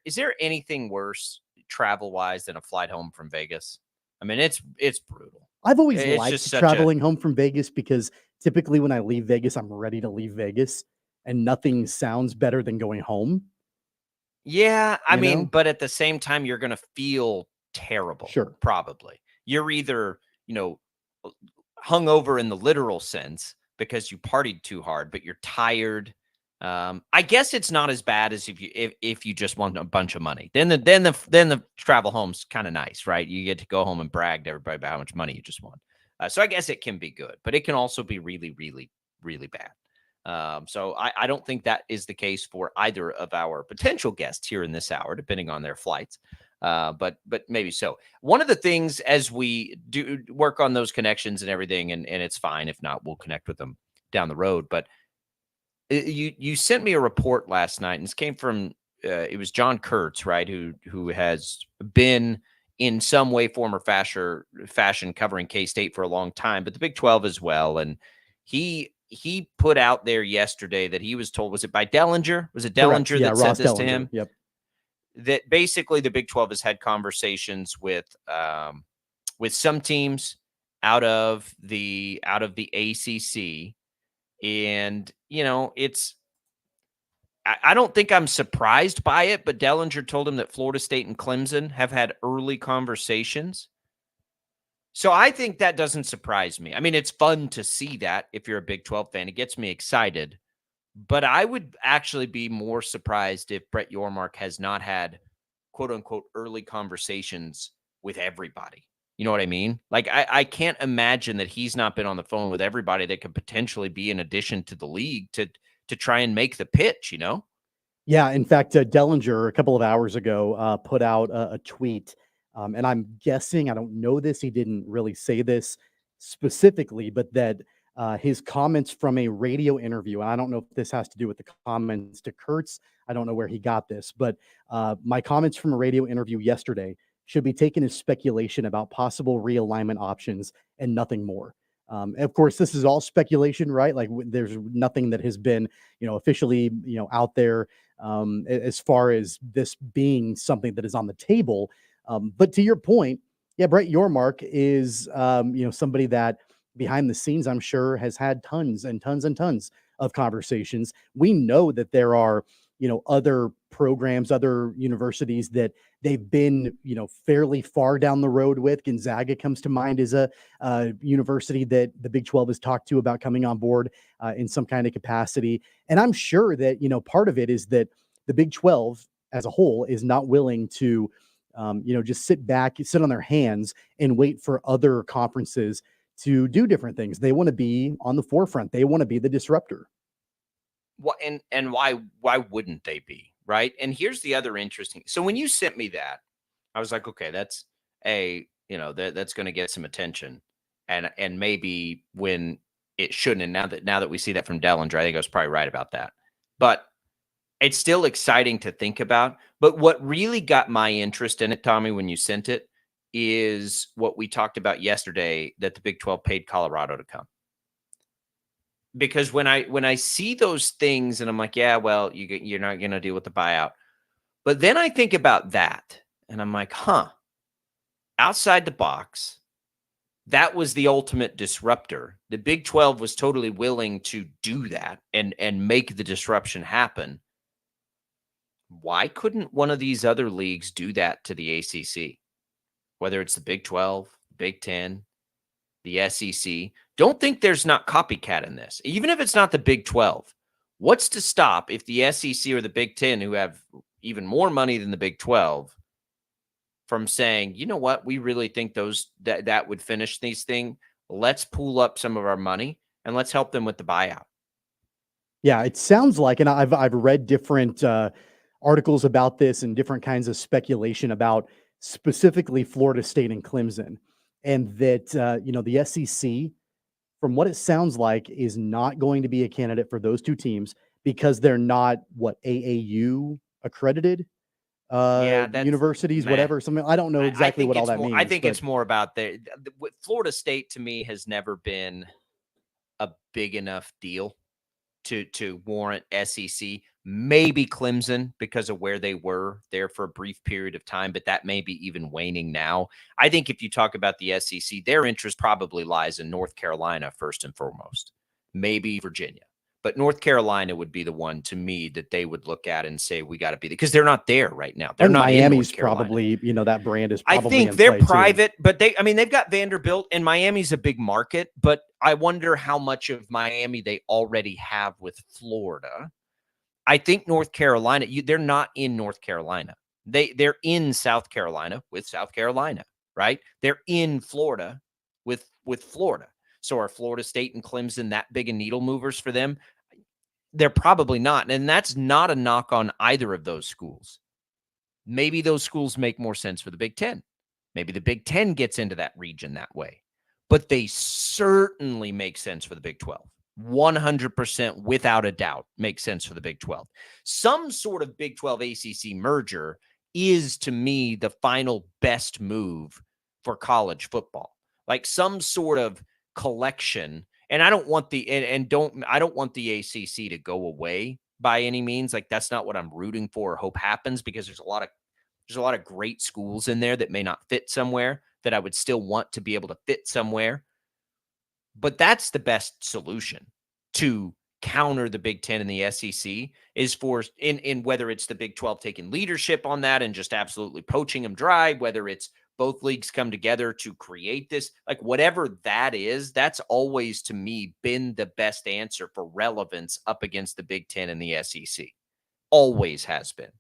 Is there anything worse travel-wise than a flight home from Vegas? I mean, it's brutal. I've always liked traveling home from Vegas because typically when I leave Vegas, I'm ready to leave Vegas. And nothing sounds better than going home. Yeah, I mean, but at the same time, you're going to feel terrible. Sure. Probably. You're either, hungover in the literal sense because you partied too hard, but you're tired. I guess it's not as bad as if you just want a bunch of money. Then the travel home's kind of nice, right? You get to go home and brag to everybody about how much money you just won. So I guess it can be good, but it can also be really, really, really bad. So I don't think that is the case for either of our potential guests here in this hour, depending on their flights. But maybe so. One of the things as we do work on those connections and everything, and it's fine. If not, we'll connect with them down the road. But you sent me a report last night, and this came from it was John Kurtz, right? Who has been in some way, form, or fashion covering K-State for a long time, but the Big 12 as well. And He put out there yesterday that he was told, was it by Dellinger? Was it Dellinger that said this to him? Yep. That basically the Big 12 has had conversations with some teams out of the ACC, and I don't think I'm surprised by it, but Dellinger told him that Florida State and Clemson have had early conversations. So I think that doesn't surprise me. I mean, it's fun to see that if you're a Big 12 fan. It gets me excited. But I would actually be more surprised if Brett Yormark has not had, quote unquote, early conversations with everybody. You know what I mean? Like, I can't imagine that he's not been on the phone with everybody that could potentially be an addition to the league to try and make the pitch, Yeah. In fact, Dellinger a couple of hours ago put out a tweet. And I'm guessing, I don't know this, he didn't really say this specifically, but that his comments from a radio interview, and I don't know if this has to do with the comments to Kurtz. I don't know where he got this, but my comments from a radio interview yesterday should be taken as speculation about possible realignment options and nothing more. And of course, this is all speculation, right? Like there's nothing that has been, officially, out there as far as this being something that is on the table. But to your point, yeah, Brett Yormark is, somebody that behind the scenes, I'm sure, has had tons and tons and tons of conversations. We know that there are, other programs, other universities that they've been, fairly far down the road with. Gonzaga comes to mind as a university that the Big 12 has talked to about coming on board in some kind of capacity. And I'm sure that, part of it is that the Big 12 as a whole is not willing to, just sit on their hands and wait for other conferences to do different things. They want to be on the forefront. They want to be the disruptor. Well, and why wouldn't they be, right? And here's the other interesting. So when you sent me that, I was like, okay, that's that's going to get some attention, and maybe when it shouldn't. And now that we see that from Dellinger, I think I was probably right about that. But it's still exciting to think about. But what really got my interest in it, Tommy, when you sent it, is what we talked about yesterday, that the Big 12 paid Colorado to come. Because when I see those things and I'm like, yeah, well, you're not going to deal with the buyout. But then I think about that and I'm like, outside the box, that was the ultimate disruptor. The Big 12 was totally willing to do that and make the disruption happen. Why couldn't one of these other leagues do that to the ACC? Whether it's the Big 12, Big 10, the SEC. Don't think there's not copycat in this. Even if it's not the Big 12, what's to stop if the SEC or the Big 10, who have even more money than the Big 12, from saying, you know what, we really think that would finish these things. Let's pool up some of our money and let's help them with the buyout. Yeah, it sounds like, and I've read different articles about this and different kinds of speculation about specifically Florida State and Clemson, and that the SEC, from what it sounds like, is not going to be a candidate for those two teams because they're not AAU accredited universities, whatever. Something, I don't know exactly what all that means. I think it's more about Florida State to me has never been a big enough deal to warrant SEC. Maybe Clemson because of where they were there for a brief period of time, but that may be even waning now. I think if you talk about the SEC, their interest probably lies in North Carolina first and foremost, maybe Virginia. But North Carolina would be the one to me that they would look at and say, we got to be there, because they're not there right now. They're not. Miami's probably, that brand is probably. I think they're private, but they've got Vanderbilt, and Miami's a big market. But I wonder how much of Miami they already have with Florida. I think North Carolina, they're not in North Carolina. They're in South Carolina with South Carolina, right? They're in Florida with Florida. So are Florida State and Clemson that big of needle movers for them? They're probably not. And that's not a knock on either of those schools. Maybe those schools make more sense for the Big Ten. Maybe the Big Ten gets into that region that way. But they certainly make sense for the Big 12. 100% without a doubt makes sense for the Big 12. Some sort of Big 12 ACC merger is, to me, the final best move for college football. Like some sort of collection. And I don't want I don't want the ACC to go away by any means. Like, that's not what I'm rooting for or hope happens, because there's a lot of great schools in there that may not fit somewhere that I would still want to be able to fit somewhere. But that's the best solution to counter the Big Ten and the SEC, is for in whether it's the Big 12 taking leadership on that and just absolutely poaching them dry, whether it's both leagues come together to create this, like whatever that is, that's always to me been the best answer for relevance up against the Big Ten and the SEC. Always has been.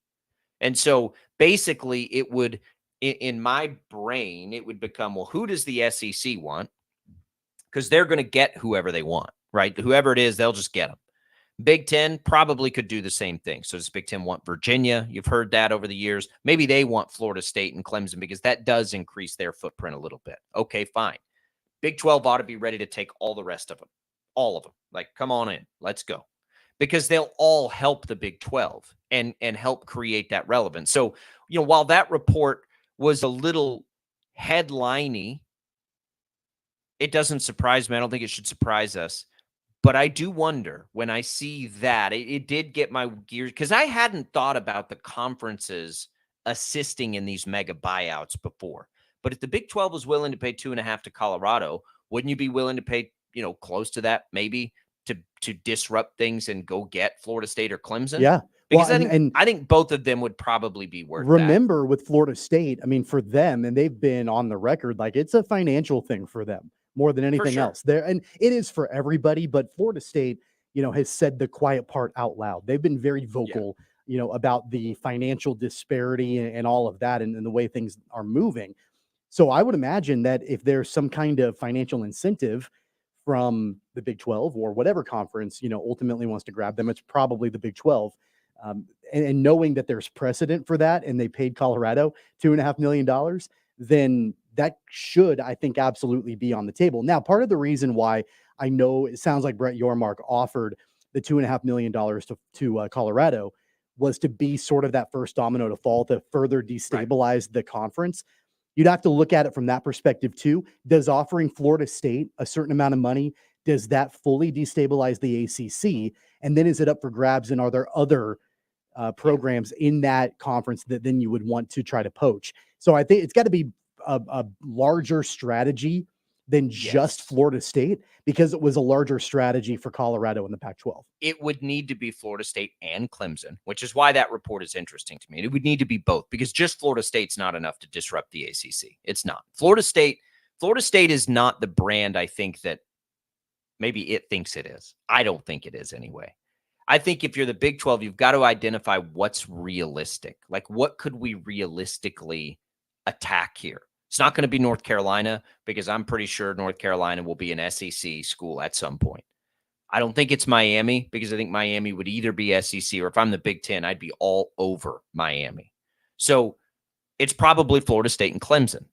And so basically it would, in my brain, it would become, well, who does the SEC want? Because they're going to get whoever they want, right? Whoever it is, they'll just get them. Big Ten probably could do the same thing. So does Big Ten want Virginia? You've heard that over the years. Maybe they want Florida State and Clemson, because that does increase their footprint a little bit. Okay, fine. Big 12 ought to be ready to take all the rest of them. All of them. Like, come on in. Let's go. Because they'll all help the Big 12 and help create that relevance. So, while that report was a little headliney, it doesn't surprise me. I don't think it should surprise us. But I do wonder when I see that, it did get my gears, because I hadn't thought about the conferences assisting in these mega buyouts before. But if the Big 12 was willing to pay 2.5 to Colorado, wouldn't you be willing to pay, close to that, maybe to disrupt things and go get Florida State or Clemson? Yeah. Because I think both of them would probably be worth Remember, with Florida State, I mean, for them, and they've been on the record, like, it's a financial thing for them more than anything else there. And it is for everybody, but Florida State, has said the quiet part out loud. They've been very vocal, about the financial disparity and all of that, and the way things are moving. So I would imagine that if there's some kind of financial incentive from the Big 12 or whatever conference, ultimately wants to grab them, it's probably the Big 12. And knowing that there's precedent for that, and they paid Colorado $2.5 million, then that should, I think, absolutely be on the table. Now, part of the reason why I know it sounds like Brett Yormark offered the $2.5 million to Colorado was to be sort of that first domino to fall, to further destabilize the conference. You'd have to look at it from that perspective too. Does offering Florida State a certain amount of money, does that fully destabilize the ACC? And then is it up for grabs? And are there other programs in that conference that then you would want to try to poach? So I think it's got to be a larger strategy than just Florida State, because it was a larger strategy for Colorado in the Pac-12. It would need to be Florida State and Clemson, which is why that report is interesting to me. It would need to be both, because just Florida State's not enough to disrupt the ACC. It's not. Florida State is not the brand I think that maybe it thinks it is. I don't think it is anyway. I think if you're the Big 12, you've got to identify what's realistic. Like, what could we realistically attack here? It's not going to be North Carolina, because I'm pretty sure North Carolina will be an SEC school at some point. I don't think it's Miami, because I think Miami would either be SEC, or if I'm the Big Ten, I'd be all over Miami. So it's probably Florida State and Clemson.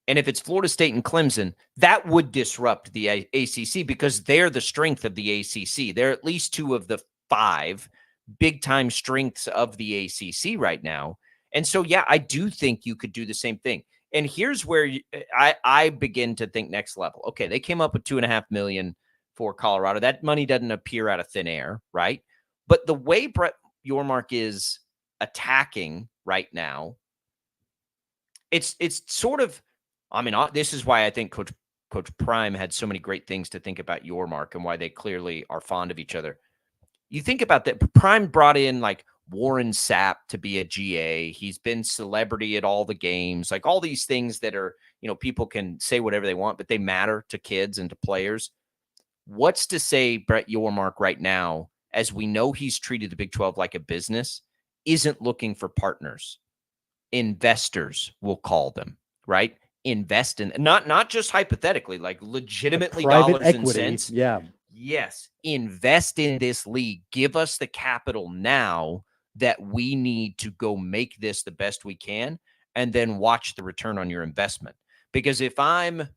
And if it's Florida State and Clemson, that would disrupt the ACC, because they're the strength of the ACC. They're at least two of the 5 big-time strengths of the ACC right now. And so, yeah, I do think you could do the same thing. And here's where I begin to think next level. Okay, they came up with $2.5 million for Colorado. That money doesn't appear out of thin air, right? But the way Brett Yormark is attacking right now, it's sort of, I mean, this is why I think Coach Prime had so many great things to think about Yormark, and why they clearly are fond of each other. You think about that. Prime brought in like Warren Sapp to be a GA. He's been celebrity at all the games, like all these things that are, people can say whatever they want, but they matter to kids and to players. What's to say Brett Yormark right now, as we know he's treated the Big 12 like a business, isn't looking for partners? Investors, we'll call them, right? Invest in, not just hypothetically, like legitimately dollars equity, and cents. Yeah. Yes. Invest in this league. Give us the capital now that we need to go make this the best we can, and then watch the return on your investment. Because if I'm,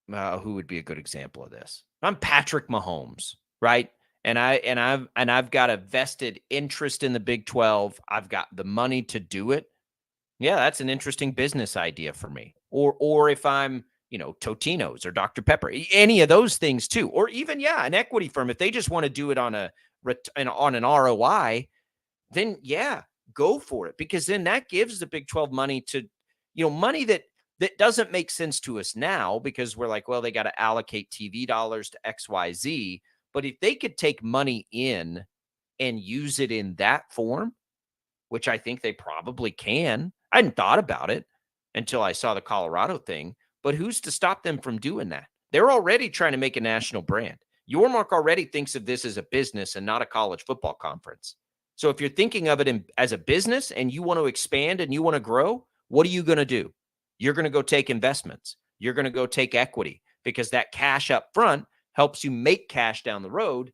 who would be a good example of this? I'm Patrick Mahomes, right? And I've got a vested interest in the Big 12. I've got the money to do it. Yeah, that's an interesting business idea for me. Or if I'm Totino's or Dr. Pepper, any of those things too. Or even, an equity firm. If they just want to do it on an ROI, then go for it. Because then that gives the Big 12 money to, money that doesn't make sense to us now because we're like, well, they got to allocate TV dollars to XYZ. But if they could take money in and use it in that form, which I think they probably can. I hadn't thought about it until I saw the Colorado thing, but who's to stop them from doing that? They're already trying to make a national brand. Yormark already thinks of this as a business and not a college football conference. So if you're thinking of it as a business and you want to expand and you want to grow, what are you going to do? You're going to go take investments. You're going to go take equity because that cash up front helps you make cash down the road.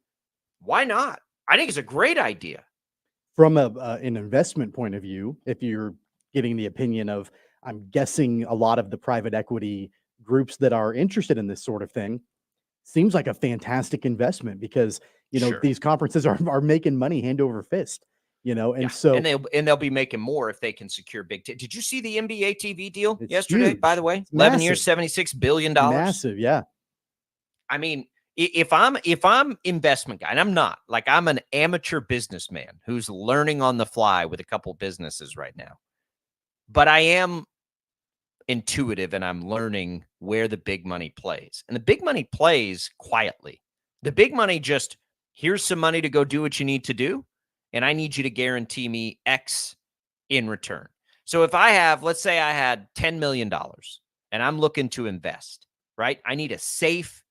Why not? I think it's a great idea. From an investment point of view, if you're getting the opinion of, I'm guessing a lot of the private equity groups that are interested in this sort of thing, seems like a fantastic investment because, these conferences are making money hand over fist, so they'll be making more if they can secure big. Did you see the NBA TV deal yesterday? Huge. By the way, It's 11 massive. years, $76 billion. Massive. Yeah. I mean, if I'm investment guy, and I'm not, like, I'm an amateur businessman who's learning on the fly with a couple businesses right now, but I am intuitive and I'm learning where the big money plays. And the big money plays quietly. The big money just, here's some money to go do what you need to do, and I need you to guarantee me X in return. So if let's say I had $10 million and I'm looking to invest, right? I need a safe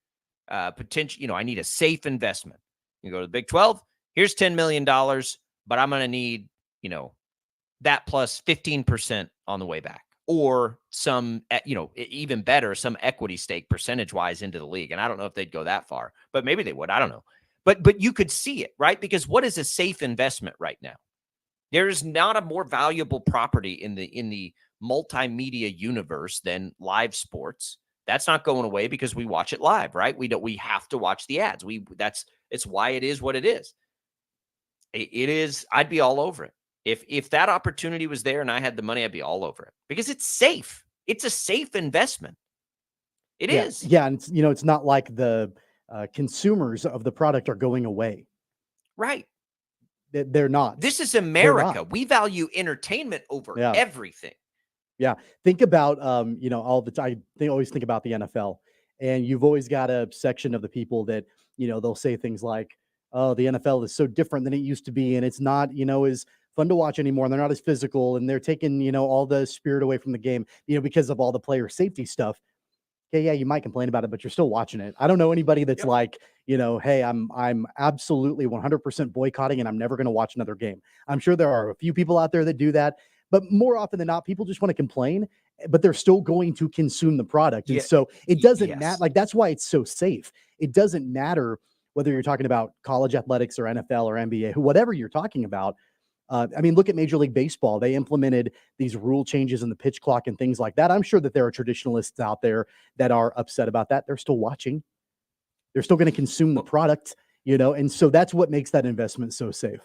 potential, I need a safe investment. You go to the Big 12, here's $10 million, but I'm going to need, that plus 15% on the way back, or some, even better, some equity stake percentage wise into the league. And I don't know if they'd go that far, but maybe they would. I don't know. But you could see it, right? Because what is a safe investment right now? There's not a more valuable property in the multimedia universe than live sports. That's not going away because we watch it live, right? We have to watch the ads. It's why it is what it is. It is. I'd be all over it. If that opportunity was there and I had the money, I'd be all over it because it's safe. It's a safe investment. It is. Yeah. And it's not like the consumers of the product are going away. Right. They're not. This is America. We value entertainment over everything. Yeah. Think about, all the time. They always think about the NFL, and you've always got a section of the people that, they'll say things like, oh, the NFL is so different than it used to be. And it's not, as fun to watch anymore. And they're not as physical, and they're taking, all the spirit away from the game, because of all the player safety stuff. Okay, yeah, you might complain about it, but you're still watching it. I don't know anybody that's like, hey, I'm absolutely 100% boycotting and I'm never going to watch another game. I'm sure there are a few people out there that do that, but more often than not, people just want to complain, but they're still going to consume the product. And so it doesn't matter. Like, that's why it's so safe. It doesn't matter whether you're talking about college athletics or NFL or NBA, whatever you're talking about. Look at Major League Baseball. They implemented these rule changes in the pitch clock and things like that. I'm sure that there are traditionalists out there that are upset about that. They're still watching. They're still going to consume the product, and so that's what makes that investment so safe.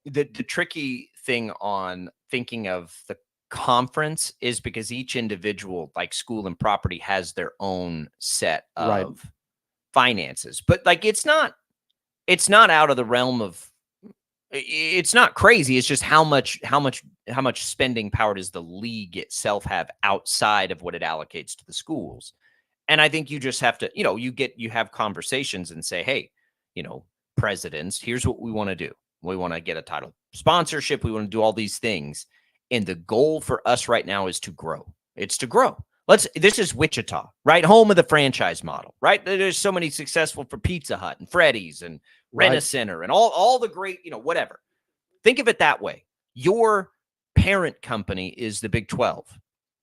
The tricky thing on thinking of the conference is because each individual, like school and property, has their own set of finances. But like, it's not out of the realm of, it's not crazy. It's just how much spending power does the league itself have outside of what it allocates to the schools? And I think you just have to, you have conversations and say, hey, presidents, here's what we want to do. We want to get a title sponsorship. We want to do all these things. And the goal for us right now is to grow. It's to grow. This is Wichita, right? Home of the franchise model, right? There's so many successful for Pizza Hut and Freddy's and Rent-A-Center and all the great, whatever. Think of it that way. Your parent company is the Big 12.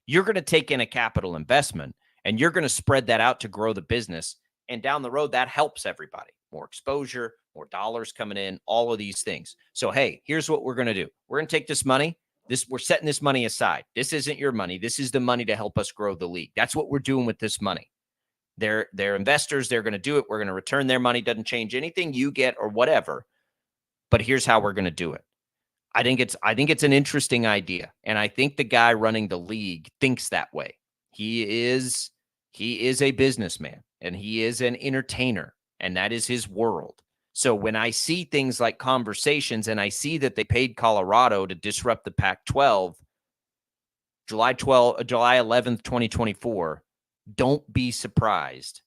You're going to take in a capital investment and you're going to spread that out to grow the business. And down the road, that helps everybody. More exposure, more dollars coming in, all of these things. So, hey, here's what we're going to do. We're going to take this money. We're setting this money aside. This isn't your money. This is the money to help us grow the league. That's what we're doing with this money. They're investors. They're going to do it. We're going to return their money. Doesn't change anything you get or whatever. But here's how we're going to do it. I think it's an interesting idea. And I think the guy running the league thinks that way. He is He is a businessman and he is an entertainer, and that is his world. So when I see things like conversations and I see that they paid Colorado to disrupt the Pac-12, July 11th, 2024, don't be surprised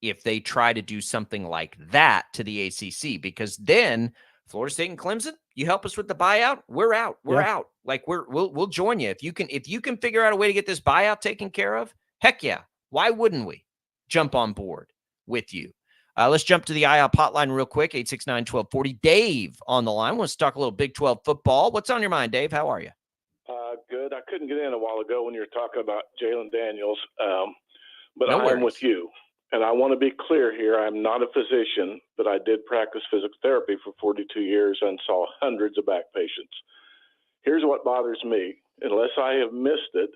if they try to do something like that to the ACC, because then Florida State and Clemson, you help us with the buyout, we're out. We're out. Like we'll join you. If you can figure out a way to get this buyout taken care of, heck yeah. Why wouldn't we jump on board with you? Let's jump to the IHOP hotline real quick, 869-1240. Dave on the line. Wants to talk a little Big 12 football. What's on your mind, Dave? How are you? Good. I couldn't get in a while ago when you were talking about Jalen Daniels, but No I'm worries. with you. And I want to be clear here. I'm not a physician, but I did practice physical therapy for 42 years and saw hundreds of back patients. Here's what bothers me. Unless I have missed it,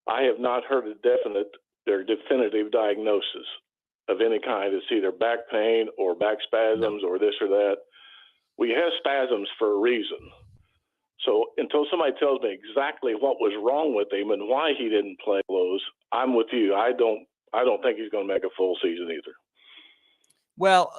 I have not heard a definite or definitive diagnosis of any kind. It's either back pain or back spasms or this or that. We have spasms for a reason. So until somebody tells me exactly what was wrong with him and why he didn't play those, I'm with you. I don't think he's going to make a full season either. Well,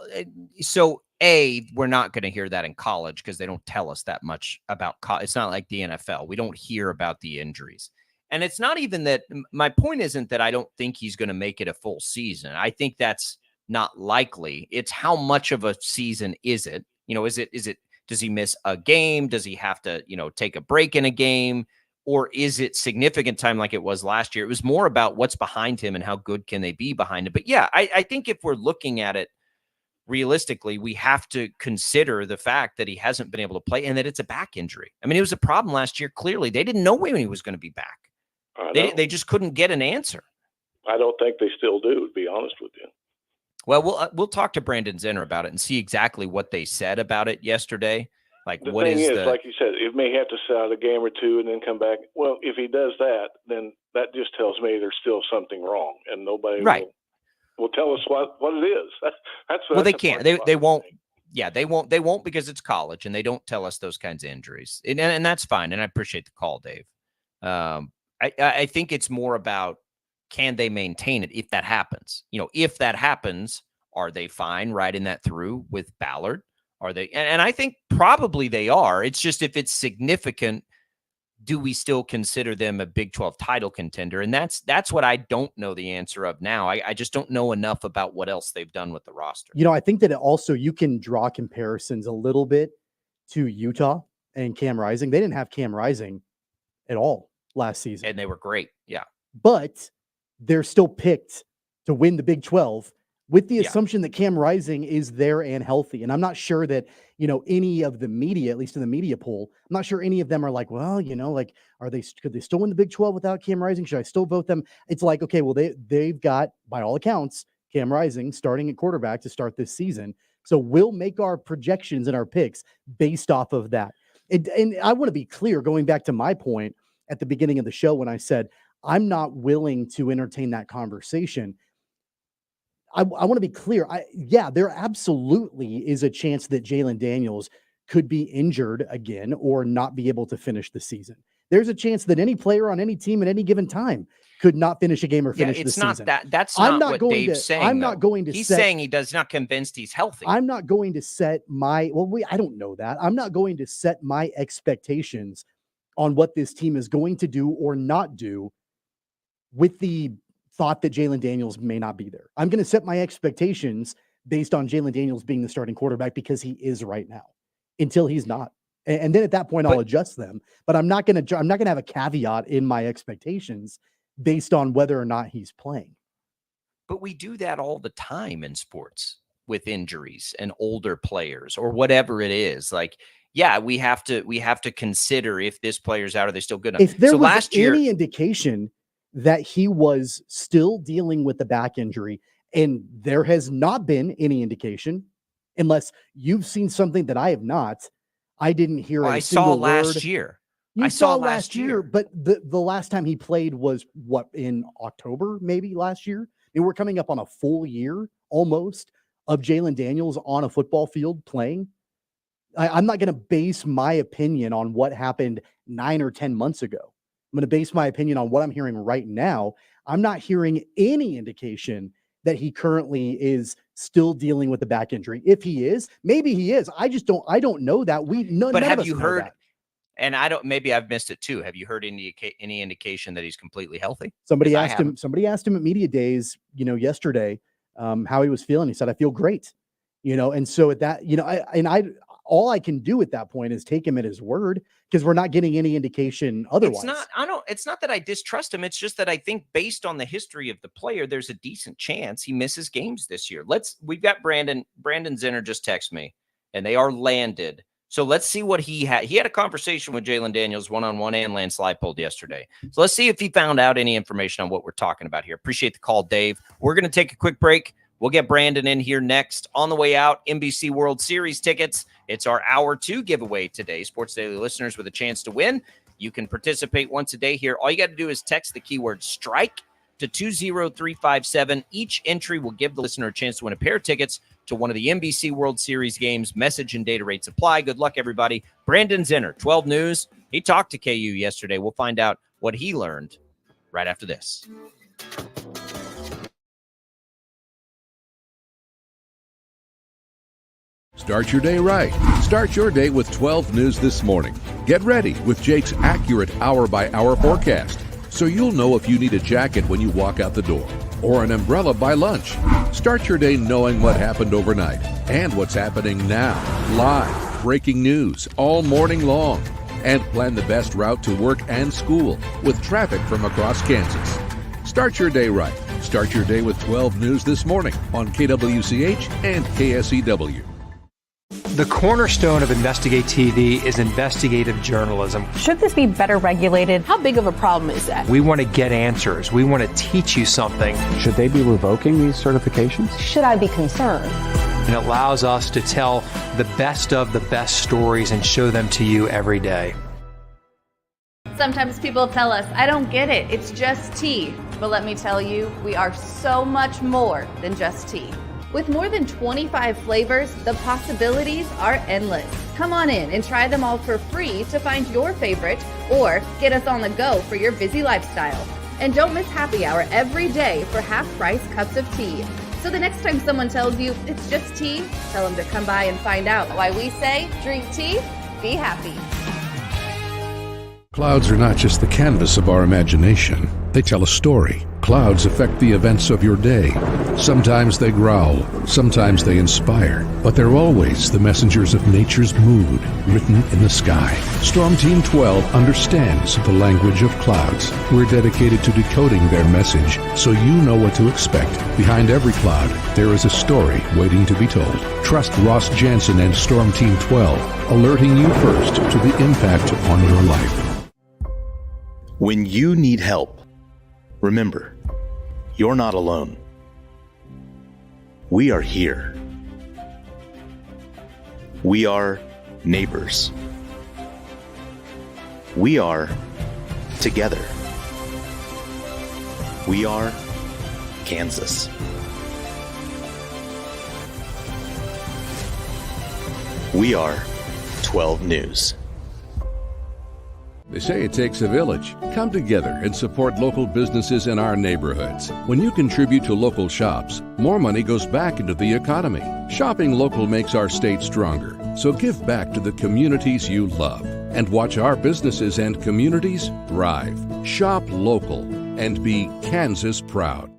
so we're not going to hear that in college because they don't tell us that much about college. It's not like the NFL. We don't hear about the injuries. And it's not even that my point isn't that I don't think he's going to make it a full season. I think that's not likely. It's how much of a season is it? Is it does he miss a game? Does he have to, take a break in a game? Or is it significant time like it was last year? It was more about what's behind him and how good can they be behind him. But yeah, I think if we're looking at it realistically, we have to consider the fact that he hasn't been able to play and that it's a back injury. I mean, it was a problem last year. Clearly, they didn't know when he was going to be back. They just couldn't get an answer. I don't think they still do, to be honest with you. Well, we'll talk to Brandon Zenner about it and see exactly what they said about it yesterday. Like, the what thing is like you said, it may have to sit out a game or two and then come back. Well, if he does that, then that just tells me there's still something wrong, and nobody will tell us what it is. That's they can't. They won't. Yeah, they won't because it's college, and they don't tell us those kinds of injuries, and that's fine. And I appreciate the call, Dave. I think it's more about, can they maintain it if that happens? If that happens, are they fine riding that through with Ballard? Are they? And I think probably they are. It's just, if it's significant, do we still consider them a Big 12 title contender? And that's what I don't know the answer of now. I just don't know enough about what else they've done with the roster. I think that also you can draw comparisons a little bit to Utah and Cam Rising. They didn't have Cam Rising at all last season. And they were great. Yeah. But they're still picked to win the Big 12 with the assumption that Cam Rising is there and healthy. And I'm not sure that, any of the media, at least in the media poll, I'm not sure any of them are like, well, could they still win the Big 12 without Cam Rising? Should I still vote them? It's like, okay, well, they've got, by all accounts, Cam Rising starting at quarterback to start this season. So we'll make our projections and our picks based off of that. And I want to be clear, going back to my point at the beginning of the show when I said, I'm not willing to entertain that conversation. I want to be clear. There absolutely is a chance that Jalen Daniels could be injured again or not be able to finish the season. There's a chance that any player on any team at any given time could not finish a game or finish the season. It's not that. That's not what Dave's saying. I'm not going to. He's saying he does not convinced he's healthy. I'm not going to set my. I don't know that. I'm not going to set my expectations on what this team is going to do or not do with the thought that Jalen Daniels may not be there. I'm going to set my expectations based on Jalen Daniels being the starting quarterback because he is right now, until he's not. And then at that point, I'll adjust them. But I'm not going to have a caveat in my expectations based on whether or not he's playing. But we do that all the time in sports with injuries and older players or whatever it is. Like, yeah, we have to consider if this player's out, are they still good enough? If there was any indication that he was still dealing with the back injury, and there has not been any indication, unless you've seen something that I have not. I didn't hear a single word. I saw last year. I saw last year, but the last time he played was in October, maybe last year. And we're coming up on a full year almost of Jalen Daniels on a football field playing. I'm not going to base my opinion on what happened 9 or 10 months ago. I'm going to base my opinion on what I'm hearing right now. I'm not hearing any indication that he currently is still dealing with the back injury. If he is, maybe he is. I don't know that. But have you heard, and maybe I've missed it too. Have you heard any indication that he's completely healthy? Somebody asked him at media days, yesterday, how he was feeling. He said, I feel great, and so at that, all I can do at that point is take him at his word, because we're not getting any indication otherwise. It's not that I distrust him. It's just that I think based on the history of the player, there's a decent chance he misses games this year. We've got Brandon Zinner just text me, and they are landed. So let's see what he had. He had a conversation with Jalen Daniels one-on-one and Lance Leipold yesterday. So let's see if he found out any information on what we're talking about here. Appreciate the call, Dave. We're going to take a quick break. We'll get Brandon in here next. On the way out, NBC World Series tickets. It's our Hour 2 giveaway today. Sports Daily listeners with a chance to win. You can participate once a day here. All you got to do is text the keyword strike to 20357. Each entry will give the listener a chance to win a pair of tickets to one of the NBC World Series games. Message and data rates apply. Good luck, everybody. Brandon Zinner, 12 News. He talked to KU yesterday. We'll find out what he learned right after this. Start your day right. Start your day with 12 News this morning. Get ready with Jake's accurate hour-by-hour forecast, so you'll know if you need a jacket when you walk out the door or an umbrella by lunch. Start your day knowing what happened overnight and what's happening now. Live, breaking news all morning long. And plan the best route to work and school with traffic from across Kansas. Start your day right. Start your day with 12 News this morning on KWCH and KSEW. The cornerstone of Investigate TV is investigative journalism. Should this be better regulated? How big of a problem is that? We want to get answers. We want to teach you something. Should they be revoking these certifications? Should I be concerned? And it allows us to tell the best of the best stories and show them to you every day. Sometimes people tell us, I don't get it, it's just tea. But let me tell you, we are so much more than just tea. With more than 25 flavors, the possibilities are endless. Come on in and try them all for free to find your favorite, or get us on the go for your busy lifestyle. And don't miss happy hour every day for half-price cups of tea. So the next time someone tells you it's just tea, tell them to come by and find out why we say, drink tea, be happy. Clouds are not just the canvas of our imagination. They tell a story. Clouds affect the events of your day. Sometimes they growl, sometimes they inspire, but they're always the messengers of nature's mood written in the sky. Storm Team 12 understands the language of clouds. We're dedicated to decoding their message so you know what to expect. Behind every cloud, there is a story waiting to be told. Trust Ross Jansen and Storm Team 12, alerting you first to the impact on your life. When you need help, remember, you're not alone. We are here. We are neighbors. We are together. We are Kansas. We are 12 News. They say it takes a village. Come together and support local businesses in our neighborhoods. When you contribute to local shops, more money goes back into the economy. Shopping local makes our state stronger. So give back to the communities you love and watch our businesses and communities thrive. Shop local and be Kansas proud.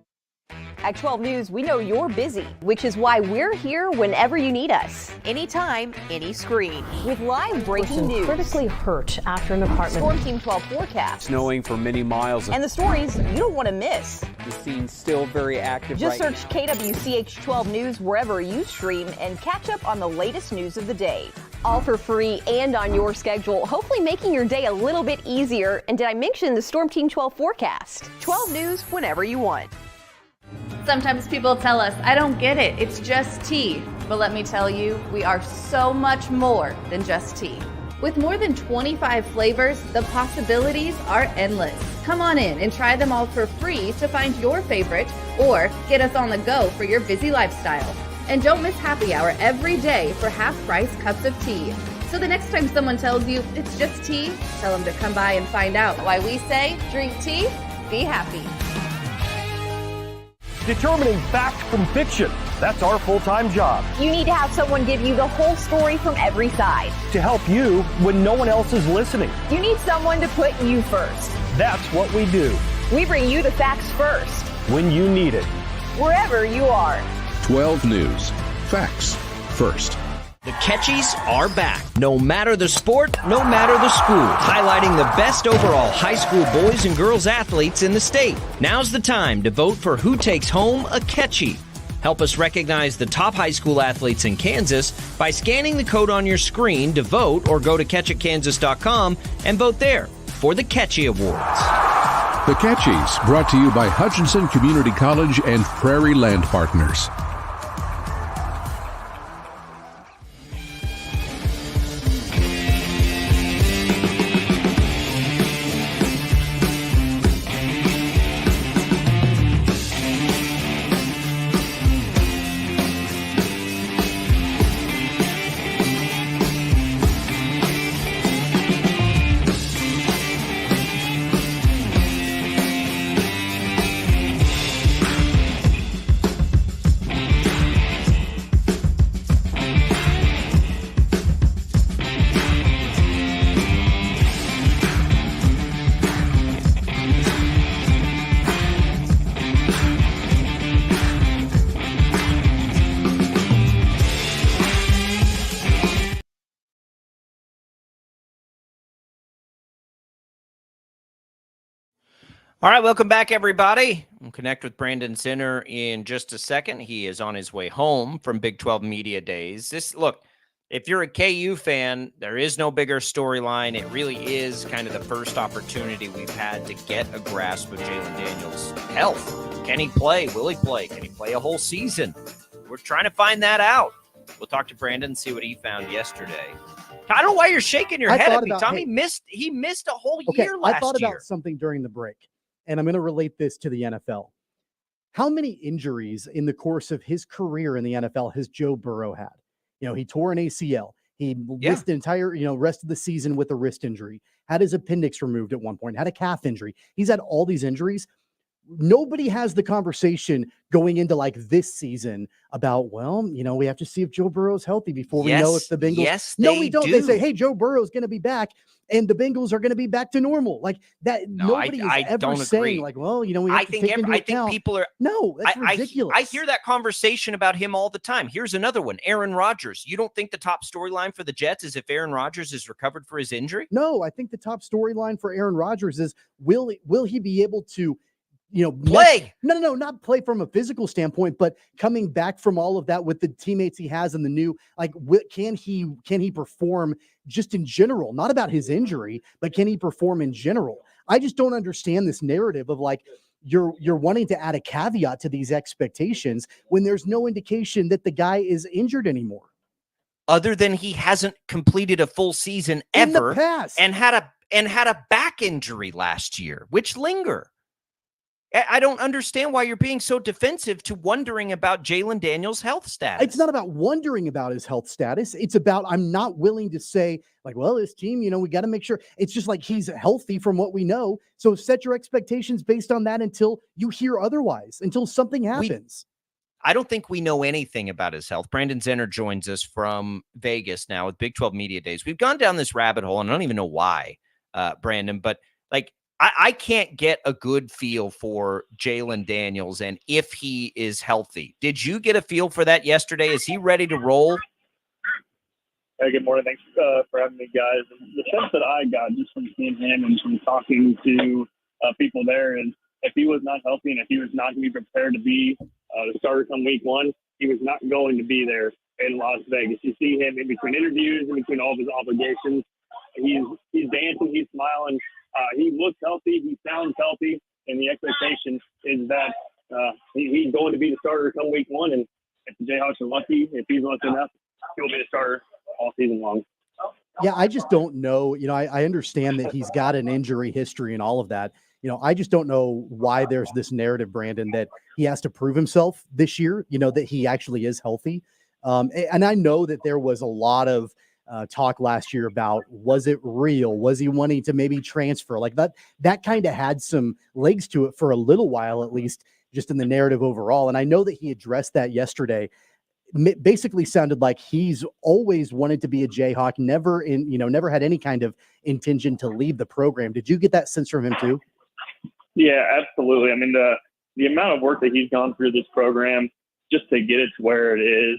At 12 News, we know you're busy, which is why we're here whenever you need us. Anytime, any screen. With live breaking news. Critically hurt after an apartment. Storm Team 12 forecast. Snowing for many miles. And the stories you don't want to miss. The scene's still very active. Just search KWCH 12 News wherever you stream and catch up on the latest news of the day. All for free and on your schedule, hopefully making your day a little bit easier. And did I mention the Storm Team 12 forecast? 12 News whenever you want. Sometimes people tell us, I don't get it, it's just tea. But let me tell you, we are so much more than just tea. With more than 25 flavors, the possibilities are endless. Come on in and try them all for free to find your favorite, or get us on the go for your busy lifestyle. And don't miss happy hour every day for half-price cups of tea. So the next time someone tells you it's just tea, tell them to come by and find out why we say, drink tea, be happy. Determining fact from fiction. That's our full-time job. You need to have someone give you the whole story from every side. To help you when no one else is listening. You need someone to put you first. That's what we do. We bring you the facts first. When you need it. Wherever you are. 12 News. Facts first. The Catchies are back. No matter the sport, no matter the school. Highlighting the best overall high school boys and girls athletes in the state. Now's the time to vote for who takes home a Catchie. Help us recognize the top high school athletes in Kansas by scanning the code on your screen to vote, or go to catchitkansas.com and vote there for the Catchie Awards. The Catchies, brought to you by Hutchinson Community College and Prairie Land Partners. All right, welcome back, everybody. We'll connect with Brandon Zinner in just a second. He is on his way home from Big 12 Media Days. Look, if you're a KU fan, there is no bigger storyline. It really is kind of the first opportunity we've had to get a grasp of Jalon Daniels' health. Can he play? Will he play? Can he play a whole season? We're trying to find that out. We'll talk to Brandon and see what he found yesterday. I don't know why you're shaking your head at me, Tom. He missed a whole year last year. I thought about something during the break, and I'm going to relate this to the NFL. How many injuries in the course of his career in the NFL has Joe Burrow had? You know, he tore an ACL. He missed the entire, rest of the season with a wrist injury, had his appendix removed at one point, had a calf injury. He's had all these injuries. Nobody has the conversation going into like this season about, we have to see if Joe Burrow's healthy before we know if the Bengals. No, we don't. They say, hey, Joe Burrow's going to be back and the Bengals are going to be back to normal. Like that. No, nobody is ever saying like, we have to take into account. People are. No, that's ridiculous. I hear that conversation about him all the time. Here's another one. Aaron Rodgers. You don't think the top storyline for the Jets is if Aaron Rodgers is recovered for his injury? No, I think the top storyline for Aaron Rodgers is will he be able to play? No, not play from a physical standpoint, but coming back from all of that with the teammates he has and the new, can he perform just in general, not about his injury, but can he perform in general? I just don't understand this narrative of like, you're wanting to add a caveat to these expectations when there's no indication that the guy is injured anymore. Other than he hasn't completed a full season ever in the past and had a back injury last year, which linger. I don't understand why you're being so defensive to wondering about Jalon Daniels' health status. It's not about wondering about his health status. It's about I'm not willing to say, this team, we got to make sure. It's just like he's healthy from what we know. So set your expectations based on that until you hear otherwise, until something happens. I don't think we know anything about his health. Brandon Zinner joins us from Vegas now with Big 12 Media Days. We've gone down this rabbit hole, and I don't even know why, Brandon, but I can't get a good feel for Jalon Daniels and if he is healthy. Did you get a feel for that yesterday? Is he ready to roll? Hey, good morning. Thanks for having me, guys. The sense that I got just from seeing him and from talking to people there is if he was not healthy and if he was not going to be prepared to be the starter come week one, he was not going to be there in Las Vegas. You see him in between interviews, in between all of his obligations. He's dancing, he's smiling. He looks healthy. He sounds healthy. And the expectation is that he's going to be the starter come week one. And if the Jayhawks are lucky, if he's lucky enough, he'll be the starter all season long. Yeah, I just don't know. I understand that he's got an injury history and all of that. I just don't know why there's this narrative, Brandon, that he has to prove himself this year, that he actually is healthy. And I know that there was a lot of talk last year about, was it real? Was he wanting to maybe transfer? Like that kind of had some legs to it for a little while, at least. just in the narrative overall. And I know that he addressed that yesterday. Basically sounded like he's always wanted to be a Jayhawk, never had any kind of intention to leave the program. Did you get that sense from him too? Yeah, absolutely. I mean, the amount of work that he's gone through this program just to get it to where it is.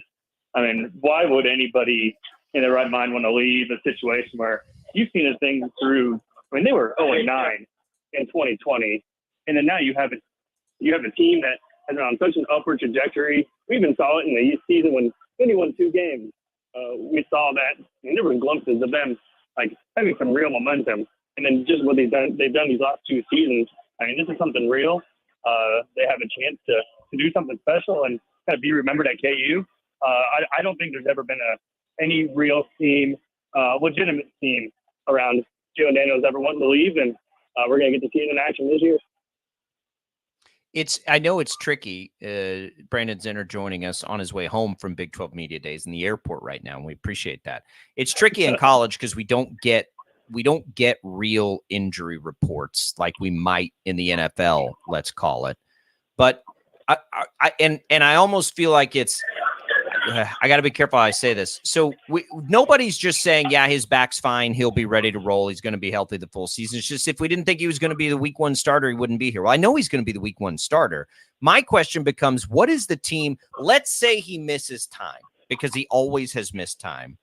I mean, why would anybody in their right mind want to leave a situation where you've seen a thing through? I mean, they were 0-9 in 2020, and then now you have a team that has been on such an upward trajectory. We even saw it in the season when they won 2 games. We saw that, and there were glimpses of them like having some real momentum. And then just what they've done these last 2 seasons. I mean, this is something real. They have a chance to do something special and kind of be remembered at KU. I don't think there's ever been any real team, legitimate team around Jalen Daniels ever wanting to leave, and we're going to get to see it in action this year. I know it's tricky. Brandon Zinner joining us on his way home from Big 12 Media Days in the airport right now, and we appreciate that. It's tricky in college because we don't get real injury reports like we might in the NFL, let's call it. But I almost feel like I got to be careful how I say this. So nobody's just saying, yeah, his back's fine, he'll be ready to roll, he's going to be healthy the full season. It's just if we didn't think he was going to be the week 1 starter, he wouldn't be here. Well, I know he's going to be the week 1 starter. My question becomes, what is the team? Let's say he misses time, because he always has missed time.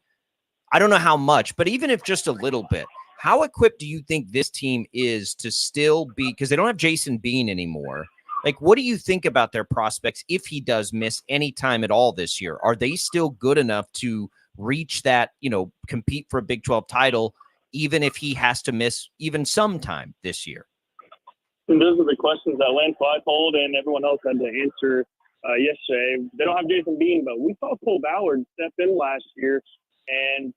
I don't know how much, but even if just a little bit, how equipped do you think this team is to still be, because they don't have Jason Bean anymore. Like, what do you think about their prospects if he does miss any time at all this year? Are they still good enough to reach that, compete for a Big 12 title, even if he has to miss even some time this year? And those are the questions that Lance Leipold and everyone else had to answer yesterday. They don't have Jason Bean, but we saw Cole Ballard step in last year, and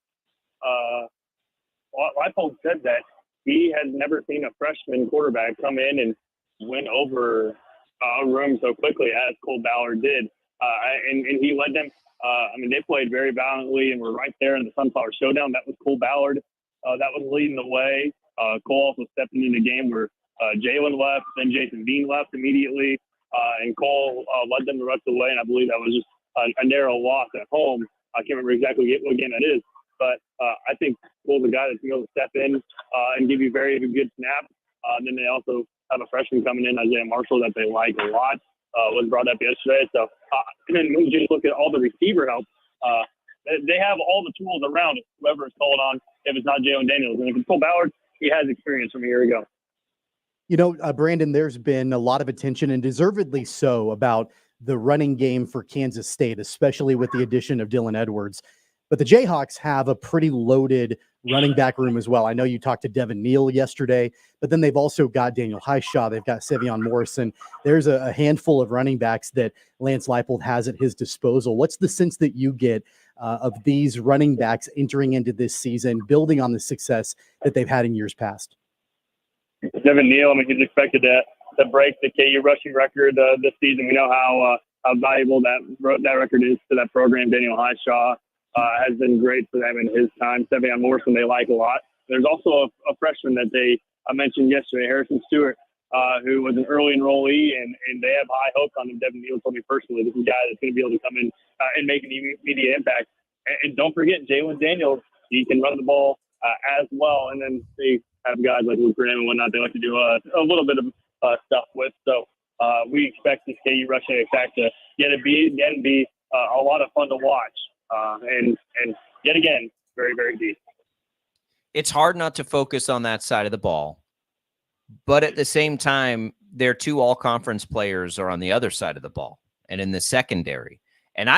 Leipold said that he has never seen a freshman quarterback come in and win over a room so quickly as Cole Ballard did. And he led them. They played very valiantly and were right there in the Sunflower Showdown. That was Cole Ballard. That was leading the way. Cole also stepped into the game where Jalen left, then Jason Bean left immediately, and Cole led them the rest of the way. And I believe that was just a narrow loss at home. I can't remember exactly what game that is, but I think Cole's a guy that's going to step in and give you very good snaps. Then they also have a freshman coming in, Isaiah Marshall, that they like a lot. Was brought up yesterday. So, and then when you just look at all the receiver help, they have all the tools around it, whoever is called on, if it's not Jalen Daniels. And if it's Cole Ballard, he has experience from a year ago. Brandon, there's been a lot of attention, and deservedly so, about the running game for Kansas State, especially with the addition of Dylan Edwards. But the Jayhawks have a pretty loaded running back room as well. I know you talked to Devin Neal yesterday, but then they've also got Daniel Highshaw. They've got Sevion Morrison. There's a handful of running backs that Lance Leipold has at his disposal. What's the sense that you get of these running backs entering into this season, building on the success that they've had in years past? Devin Neal, he's expected to break the KU rushing record this season. We know how valuable that record is to that program. Daniel Highshaw has been great for them in his time. Sevion Morrison, they like a lot. There's also a freshman that I mentioned yesterday, Harrison Stewart, who was an early enrollee, and they have high hopes on him. Devin Neal told me personally, this is a guy that's going to be able to come in and make an immediate impact. And don't forget, Jalen Daniels, he can run the ball as well. And then they have guys like Luke Graham and whatnot they like to do a little bit of stuff with. So we expect this KU rushing attack to be a lot of fun to watch. And yet again, very, very deep. It's hard not to focus on that side of the ball, but at the same time, their 2 all-conference players are on the other side of the ball and in the secondary. And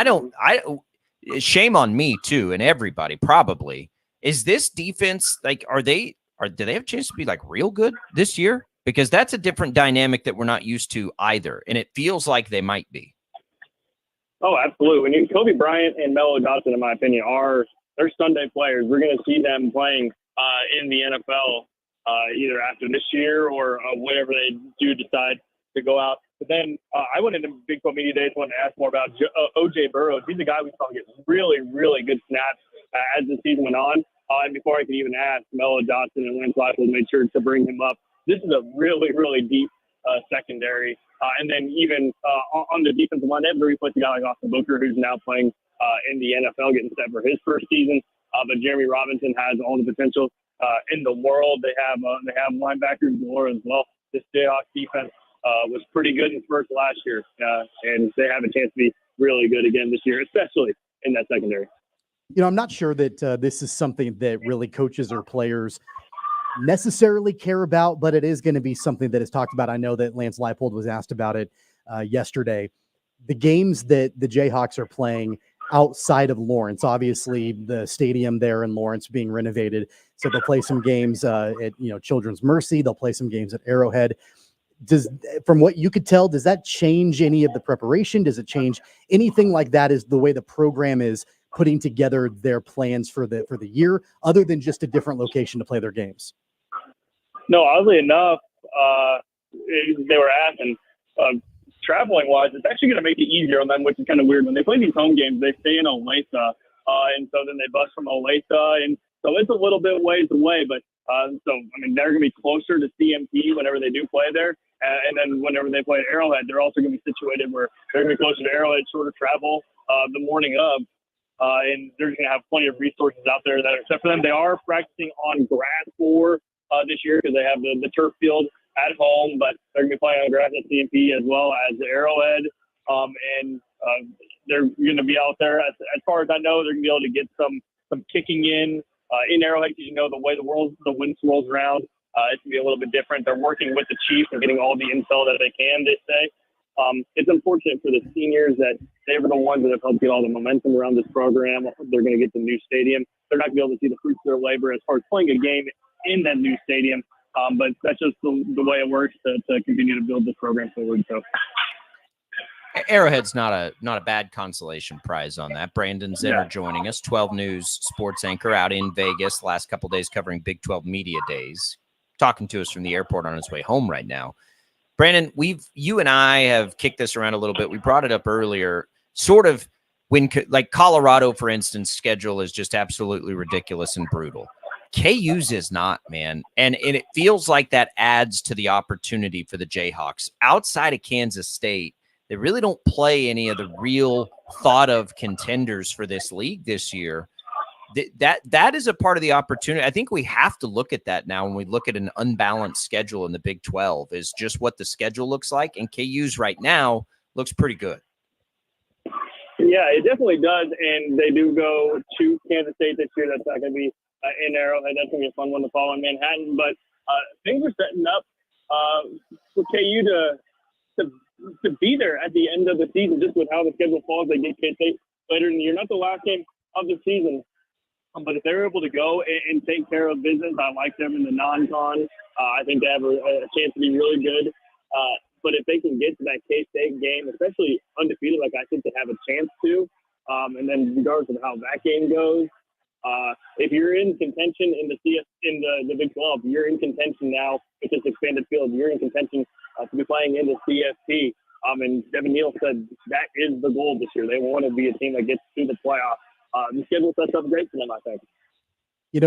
shame on me too, and everybody probably. Is this defense do they have a chance to be like real good this year? Because that's a different dynamic that we're not used to either, and it feels like they might be. Oh, absolutely. Kobe Bryant and Melo Dotson, in my opinion, they're Sunday players. We're going to see them playing in the NFL either after this year or whenever they do decide to go out. But then I went into Big 12 Media Days, wanted to ask more about O.J. Burroughs. He's a guy we saw get really, really good snaps as the season went on. And before I could even ask, Melo Dotson and Lance Leipold made sure to bring him up. This is a really, really deep secondary. And then even on the defensive line, they have to replace a guy like Austin Booker, who's now playing in the NFL, getting set for his first season. But Jeremy Robinson has all the potential in the world. They have linebackers galore as well. This Jayhawks defense was pretty good in spurts last year, and they have a chance to be really good again this year, especially in that secondary. I'm not sure that this is something that really coaches or players necessarily care about, but it is going to be something that is talked about. I know that Lance Leipold was asked about it yesterday. The games that the Jayhawks are playing outside of Lawrence, obviously the stadium there in Lawrence being renovated, so they'll play some games at Children's Mercy. They'll play some games at Arrowhead. From what you could tell, does that change any of the preparation? Does it change anything like that? Is the way the program is putting together their plans for the year, other than just a different location to play their games? No, oddly enough, they were asking, traveling wise, it's actually going to make it easier on them, which is kind of weird. When they play these home games, they stay in Olathe, and so then they bus from Olathe, and so it's a little bit ways away, but they're going to be closer to CMP whenever they do play there. And then whenever they play at Arrowhead, they're also going to be situated where they're going to be closer to Arrowhead, shorter travel the morning of. And they're going to have plenty of resources out there that are set for them. They are practicing on grass floor this year because they have the turf field at home, but they're going to be playing on grass at CMP as well as Arrowhead. They're going to be out there. As far as I know, they're going to be able to get some kicking in Arrowhead, because the way the wind swirls around, it's going to be a little bit different. They're working with the Chiefs and getting all the intel that they can, they say. It's unfortunate for the seniors that they were the ones that have helped get all the momentum around this program. They're going to get the new stadium. They're not going to be able to see the fruits of their labor as far as playing a game in that new stadium. But that's just the way it works to continue to build this program forward. So Arrowhead's not a bad consolation prize on that. Brandon Zinner joining us, 12 News sports anchor out in Vegas last couple of days covering Big 12 Media Days, talking to us from the airport on his way home right now. Brandon, you and I have kicked this around a little bit. We brought it up earlier, sort of when, like Colorado, for instance, schedule is just absolutely ridiculous and brutal. KU's is not, man. And it feels like that adds to the opportunity for the Jayhawks. Outside of Kansas State, they really don't play any of the real thought of contenders for this league this year. That is a part of the opportunity. I think we have to look at that now when we look at an unbalanced schedule in the Big 12, is just what the schedule looks like. And KU's right now looks pretty good. Yeah, it definitely does. And they do go to Kansas State this year. That's not going to be in Arrowhead. That's going to be a fun one to follow in Manhattan. But things are setting up for KU to be there at the end of the season, just with how the schedule falls. They get Kansas State later in the year. Not the last game of the season. But if they're able to go and take care of business, I like them in the non-con. I think they have a chance to be really good. But if they can get to that K-State game, especially undefeated, like I think they have a chance to, and then regardless of how that game goes, if you're in contention in the Big 12, you're in contention now with this expanded field. You're in contention to be playing in the CFP. And Devin Neal said that is the goal this year. They want to be a team that gets to the playoffs. The schedule sets up great for them, I think.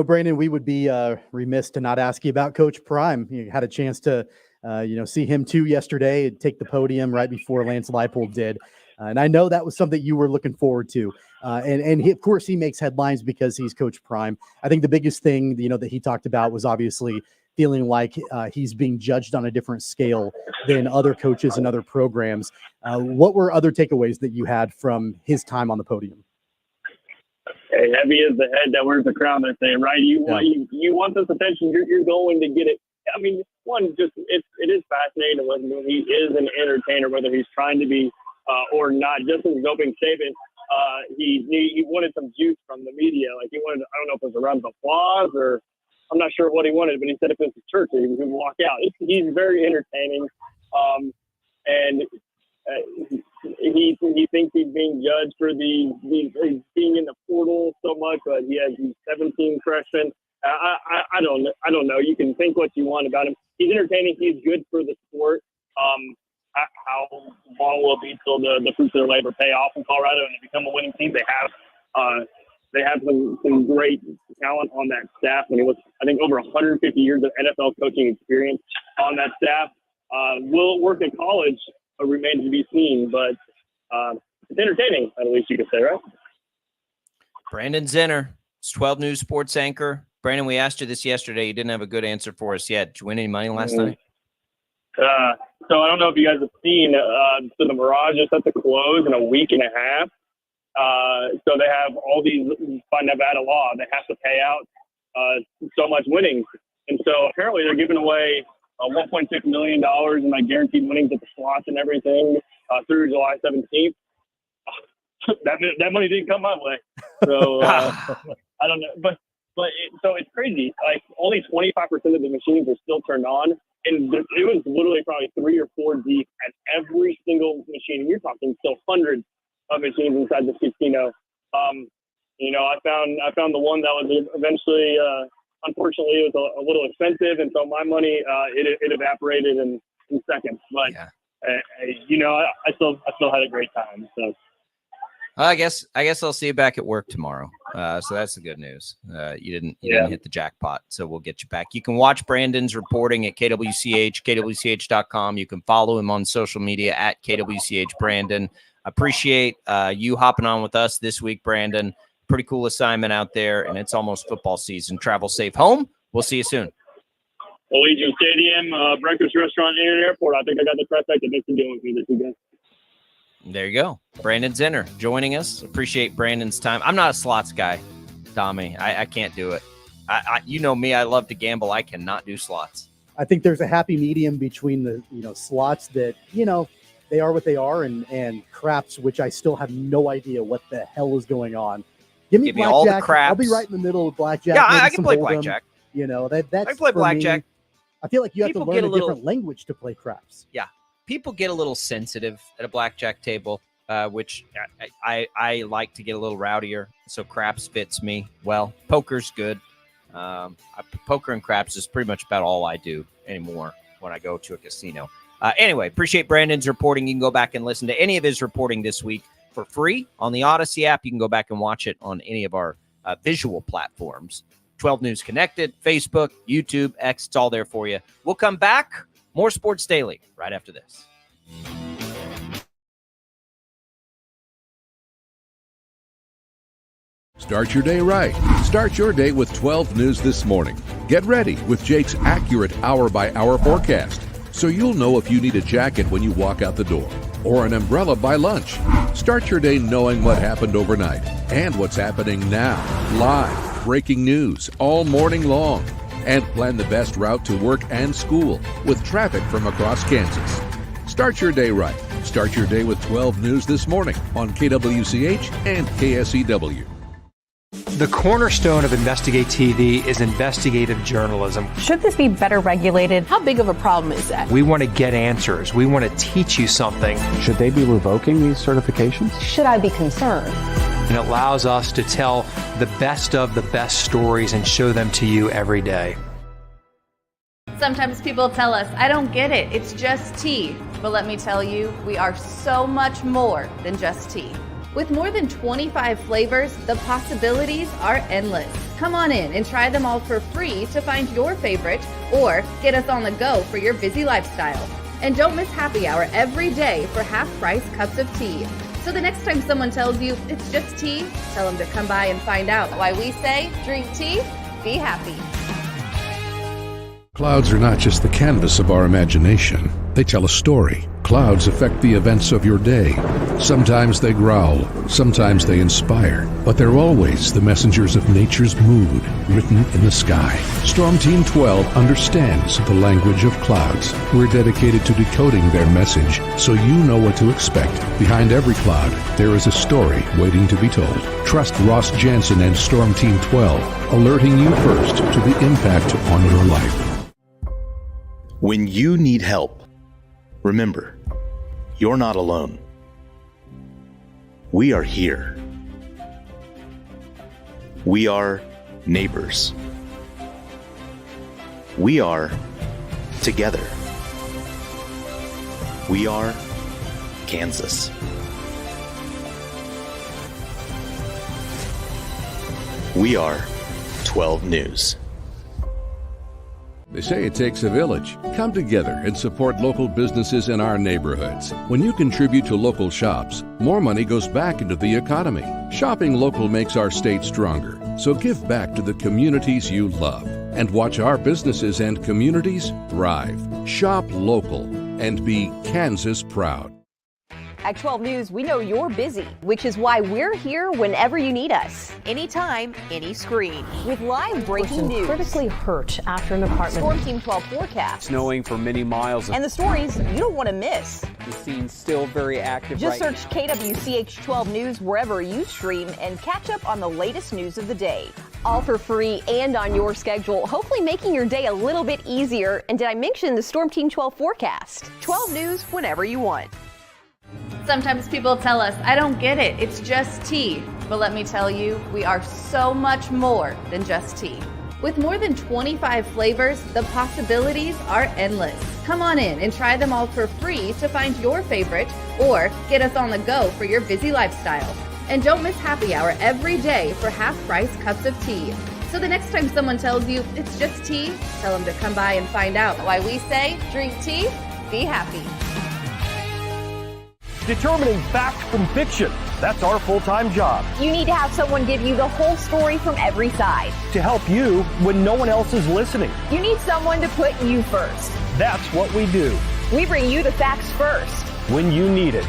Brandon, we would be remiss to not ask you about Coach Prime. You had a chance to, see him too yesterday, take the podium right before Lance Leipold did. And I know that was something you were looking forward to. And he, of course, he makes headlines because he's Coach Prime. I think the biggest thing, that he talked about was obviously feeling like he's being judged on a different scale than other coaches and other programs. What were other takeaways that you had from his time on the podium? Hey, heavy is the head that wears the crown, they say, right? You want this attention, you're going to get it. I mean, it is fascinating whether he is an entertainer, whether he's trying to be or not. Just as his opening statement, he wanted some juice from the media. Like he wanted, I don't know if it was a round of applause or I'm not sure what he wanted, but he said if it was church, he would walk out. He's very entertaining. And he thinks he's being judged for he's being in the portal so much, but he has these 17 freshmen. I don't know. You can think what you want about him. He's entertaining. He's good for the sport. How long will it be till the fruits of their labor pay off in Colorado and they become a winning team? They have some great talent on that staff. I mean, I think over 150 years of NFL coaching experience on that staff. Will it work in college remains to be seen, but it's entertaining, at least you could say, right? Brandon Zinner, 12 News sports anchor. Brandon, we asked you this yesterday. You didn't have a good answer for us yet. Did you win any money last night? So I don't know if you guys have seen, so the Mirage is set to close in a week and a half. So they have all these, by Nevada law, they have to pay out so much winnings. And so apparently they're giving away $1.6 million in like guaranteed winnings at the slots and everything through July 17th. That money didn't come my way. So I don't know. So it's crazy. Like only 25% of the machines are still turned on. And it was literally probably 3 or 4 deep at every single machine. And you're talking still hundreds of machines inside the casino. I found the one that was eventually, unfortunately, it was a little expensive, and so my money it evaporated in seconds. But I still had a great time. So. I guess I'll see you back at work tomorrow. So that's the good news. You didn't hit the jackpot, so we'll get you back. You can watch Brandon's reporting at KWCH, KWCH.com. You can follow him on social media at KWCH Brandon. Appreciate you hopping on with us this week, Brandon. Pretty cool assignment out there, and it's almost football season. Travel safe home. We'll see you soon. Allegiant Stadium, breakfast restaurant near the airport. I think I got the trifecta mixed in doing with me this weekend. There you go. Brandon Zinner joining us. Appreciate Brandon's time. I'm not a slots guy, Tommy. I can't do it. You know me. I love to gamble. I cannot do slots. I think there's a happy medium between the slots that they are what they are and craps, which I still have no idea what the hell is going on. Give me all the craps. I'll be right in the middle of blackjack. Yeah, I can play blackjack. That's I can play blackjack. I feel like you have to learn a different language to play craps. Yeah. People get a little sensitive at a blackjack table, which I like to get a little rowdier. So craps fits me well. Poker's good. Poker and craps is pretty much about all I do anymore when I go to a casino. Anyway, appreciate Brandon's reporting. You can go back and listen to any of his reporting this week for free on the Odyssey app. You can go back and watch it on any of our visual platforms. 12 News Connected, Facebook, YouTube, X, it's all there for you. We'll come back. More Sports Daily right after this. Start your day right. Start your day with 12 News This Morning. Get ready with Jake's accurate hour-by-hour forecast, so you'll know if you need a jacket when you walk out the door or an umbrella by lunch. Start your day knowing what happened overnight and what's happening now. Live, breaking news all morning long. And plan the best route to work and school with traffic from across Kansas. Start your day right. Start your day with 12 News This Morning on KWCH and KSEW. The cornerstone of Investigate TV is investigative journalism. Should this be better regulated? How big of a problem is that? We want to get answers. We want to teach you something. Should they be revoking these certifications? Should I be concerned? And it allows us to tell the best of the best stories and show them to you every day. Sometimes people tell us, I don't get it, it's just tea. But let me tell you, we are so much more than just tea. With more than 25 flavors, the possibilities are endless. Come on in and try them all for free to find your favorite or get us on the go for your busy lifestyle. And don't miss happy hour every day for half-price cups of tea. So the next time someone tells you it's just tea, tell them to come by and find out why we say drink tea, be happy. Clouds are not just the canvas of our imagination. They tell a story. Clouds affect the events of your day. Sometimes they growl, sometimes they inspire, but they're always the messengers of nature's mood written in the sky. Storm Team 12 understands the language of clouds. We're dedicated to decoding their message so you know what to expect. Behind every cloud, there is a story waiting to be told. Trust Ross Jansen and Storm Team 12, alerting you first to the impact on your life. When you need help, remember, you're not alone. We are here. We are neighbors. We are together. We are Kansas. We are 12 News. They say it takes a village. Come together and support local businesses in our neighborhoods. When you contribute to local shops, more money goes back into the economy. Shopping local makes our state stronger. So give back to the communities you love and watch our businesses and communities thrive. Shop local and be Kansas proud. At 12 News, we know you're busy, which is why we're here whenever you need us. Anytime, any screen. With live breaking news. Critically hurt after an apartment. Storm Team 12 forecast. Snowing for many miles. And the stories you don't want to miss. The scene's still very active. Just search KWCH 12 News wherever you stream and catch up on the latest news of the day. All for free and on your schedule, hopefully making your day a little bit easier. And did I mention the Storm Team 12 forecast? 12 News whenever you want. Sometimes people tell us, I don't get it, it's just tea. But let me tell you, we are so much more than just tea. With more than 25 flavors, the possibilities are endless. Come on in and try them all for free to find your favorite or get us on the go for your busy lifestyle. And don't miss happy hour every day for half-price cups of tea. So the next time someone tells you it's just tea, tell them to come by and find out why we say drink tea, be happy. Determining fact from fiction. That's our full-time job. You need to have someone give you the whole story from every side. To help you when no one else is listening. You need someone to put you first. That's what we do. We bring you the facts first. When you need it.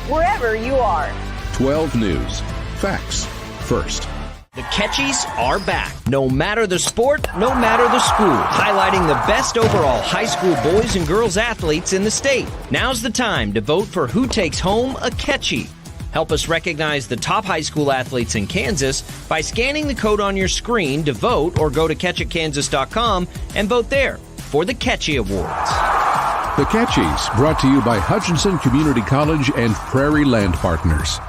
Wherever you are. 12 News. Facts first. The Catchies are back. No matter the sport, no matter the school. Highlighting the best overall high school boys and girls athletes in the state. Now's the time to vote for who takes home a Catchie. Help us recognize the top high school athletes in Kansas by scanning the code on your screen to vote or go to catchitkansas.com and vote there for the Catchie Awards. The Catchies, brought to you by Hutchinson Community College and Prairie Land Partners.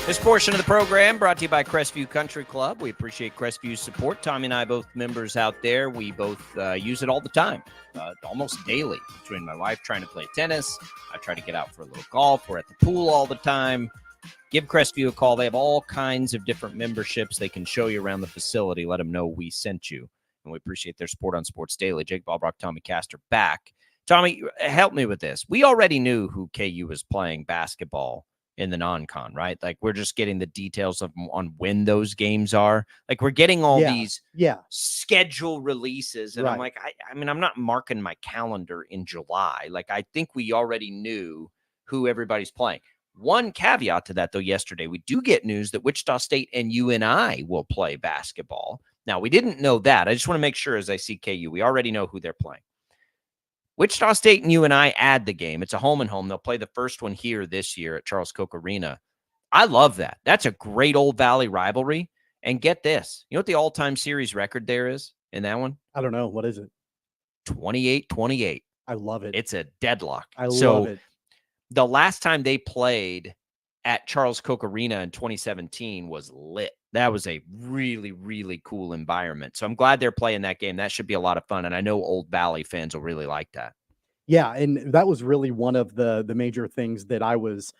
This portion of the program brought to you by Crestview Country Club. We appreciate Crestview's support. Tommy and I, both members out there, we both use it all the time, almost daily. Between my wife trying to play tennis, I try to get out for a little golf. We're at the pool all the time. Give Crestview a call. They have all kinds of different memberships. They can show you around the facility. Let them know we sent you. And we appreciate their support on Sports Daily. Jake Ballbrock, Tommy Castor back. Tommy, help me with this. We already knew who KU was playing basketball in the non-con, right? Like, we're just getting the details on when those games are. Like, we're getting all these schedule releases. And I'm like, I mean, I'm not marking my calendar in July. Like, I think we already knew who everybody's playing. One caveat to that, though, yesterday, we do get news that Wichita State and UNI will play basketball. Now, we didn't know that. I just want to make sure as I see KU, we already know who they're playing. Wichita State and UNI add the game. It's a home and home. They'll play the first one here this year at Charles Koch Arena. I love that. That's a great Old Valley rivalry. And get this. You know what the all-time series record there is in that one? I don't know. What is it? 28-28. I love it. It's a deadlock. I love it. The last time they played at Charles Koch Arena in 2017 was lit. That was a really, really cool environment. So I'm glad they're playing that game. That should be a lot of fun. And I know Old Valley fans will really like that. Yeah, and that was really one of the major things that I was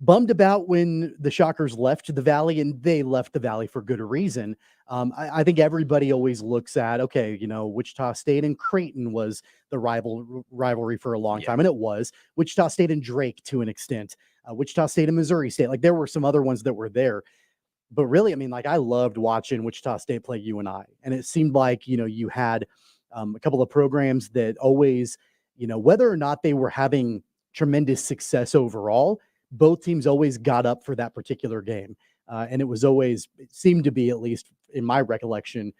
bummed about when the Shockers left the Valley, and they left the Valley for good reason. I think everybody always looks at, okay, you know, Wichita State and Creighton was the rivalry for a long time, and it was. Wichita State and Drake to an extent. Wichita State and Missouri State. Like, there were some other ones that were there. But really, I mean, like, I loved watching Wichita State play UNI. And it seemed like, you know, you had a couple of programs that always, you know, whether or not they were having tremendous success overall. Both teams always got up for that particular game. And it seemed to be, at least in my recollection,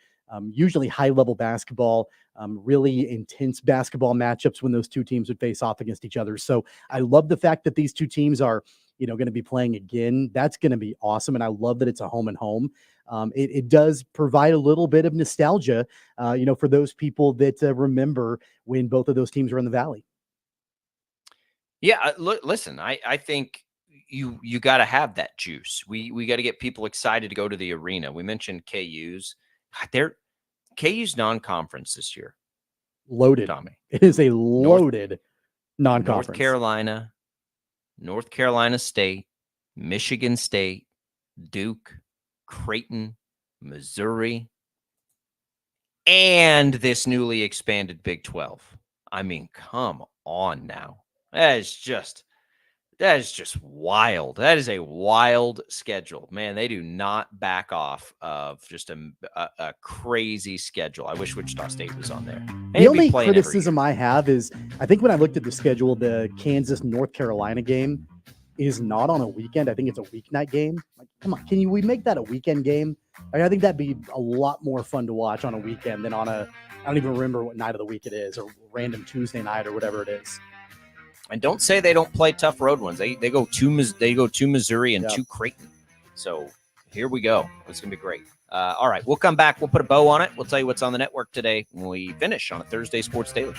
usually high-level basketball, really intense basketball matchups when those two teams would face off against each other. So I love the fact that these two teams are, going to be playing again. That's going to be awesome. And I love that it's a home and home. It does provide a little bit of nostalgia, for those people that remember when both of those teams were in the Valley. Yeah, listen, I think you got to have that juice. We got to get people excited to go to the arena. We mentioned KU's. KU's non-conference this year. Loaded. Tommy. It is a loaded non-conference. North Carolina State, Michigan State, Duke, Creighton, Missouri, and this newly expanded Big 12. I mean, come on now. That is just wild. That is a wild schedule. Man, they do not back off of just a crazy schedule. I wish Wichita State was on there. The only criticism I have is, I think when I looked at the schedule, the Kansas-North Carolina game is not on a weekend. I think it's a weeknight game. Like, come on, we make that a weekend game? I think that'd be a lot more fun to watch on a weekend than on I don't even remember what night of the week it is, or random Tuesday night or whatever it is. And don't say they don't play tough road ones. They go to Missouri and to Creighton. So here we go. It's gonna be great. All right, we'll come back. We'll put a bow on it. We'll tell you what's on the network today when we finish on a Thursday Sports Daily.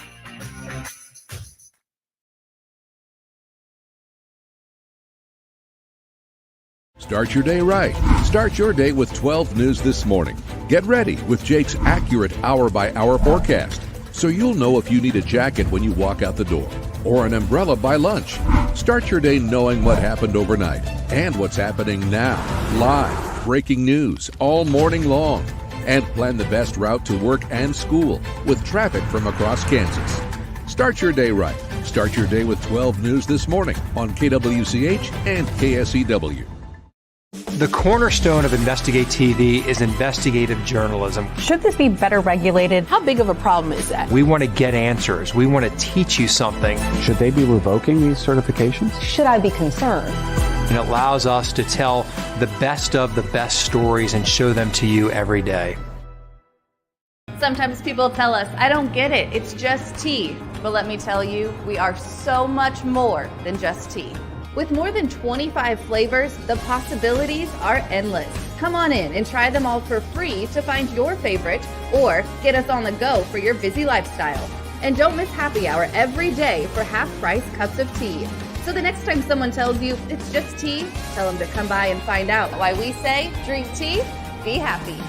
Start your day right. Start your day with 12 News This Morning. Get ready with Jake's accurate hour-by-hour forecast, so you'll know if you need a jacket when you walk out the door, or an umbrella by lunch. Start your day knowing what happened overnight and what's happening now. Live, breaking news all morning long. And plan the best route to work and school with traffic from across Kansas. Start your day right. Start your day with 12 News This Morning on KWCH and KSEW. The cornerstone of Investigate TV is investigative journalism. Should this be better regulated? How big of a problem is that? We want to get answers. We want to teach you something. Should they be revoking these certifications? Should I be concerned? And it allows us to tell the best of the best stories and show them to you every day. Sometimes people tell us, I don't get it, it's just tea. But let me tell you, we are so much more than just tea. With more than 25 flavors, the possibilities are endless. Come on in and try them all for free to find your favorite, or get us on the go for your busy lifestyle. And don't miss happy hour every day for half-price cups of tea. So the next time someone tells you it's just tea, tell them to come by and find out why we say, drink tea, be happy.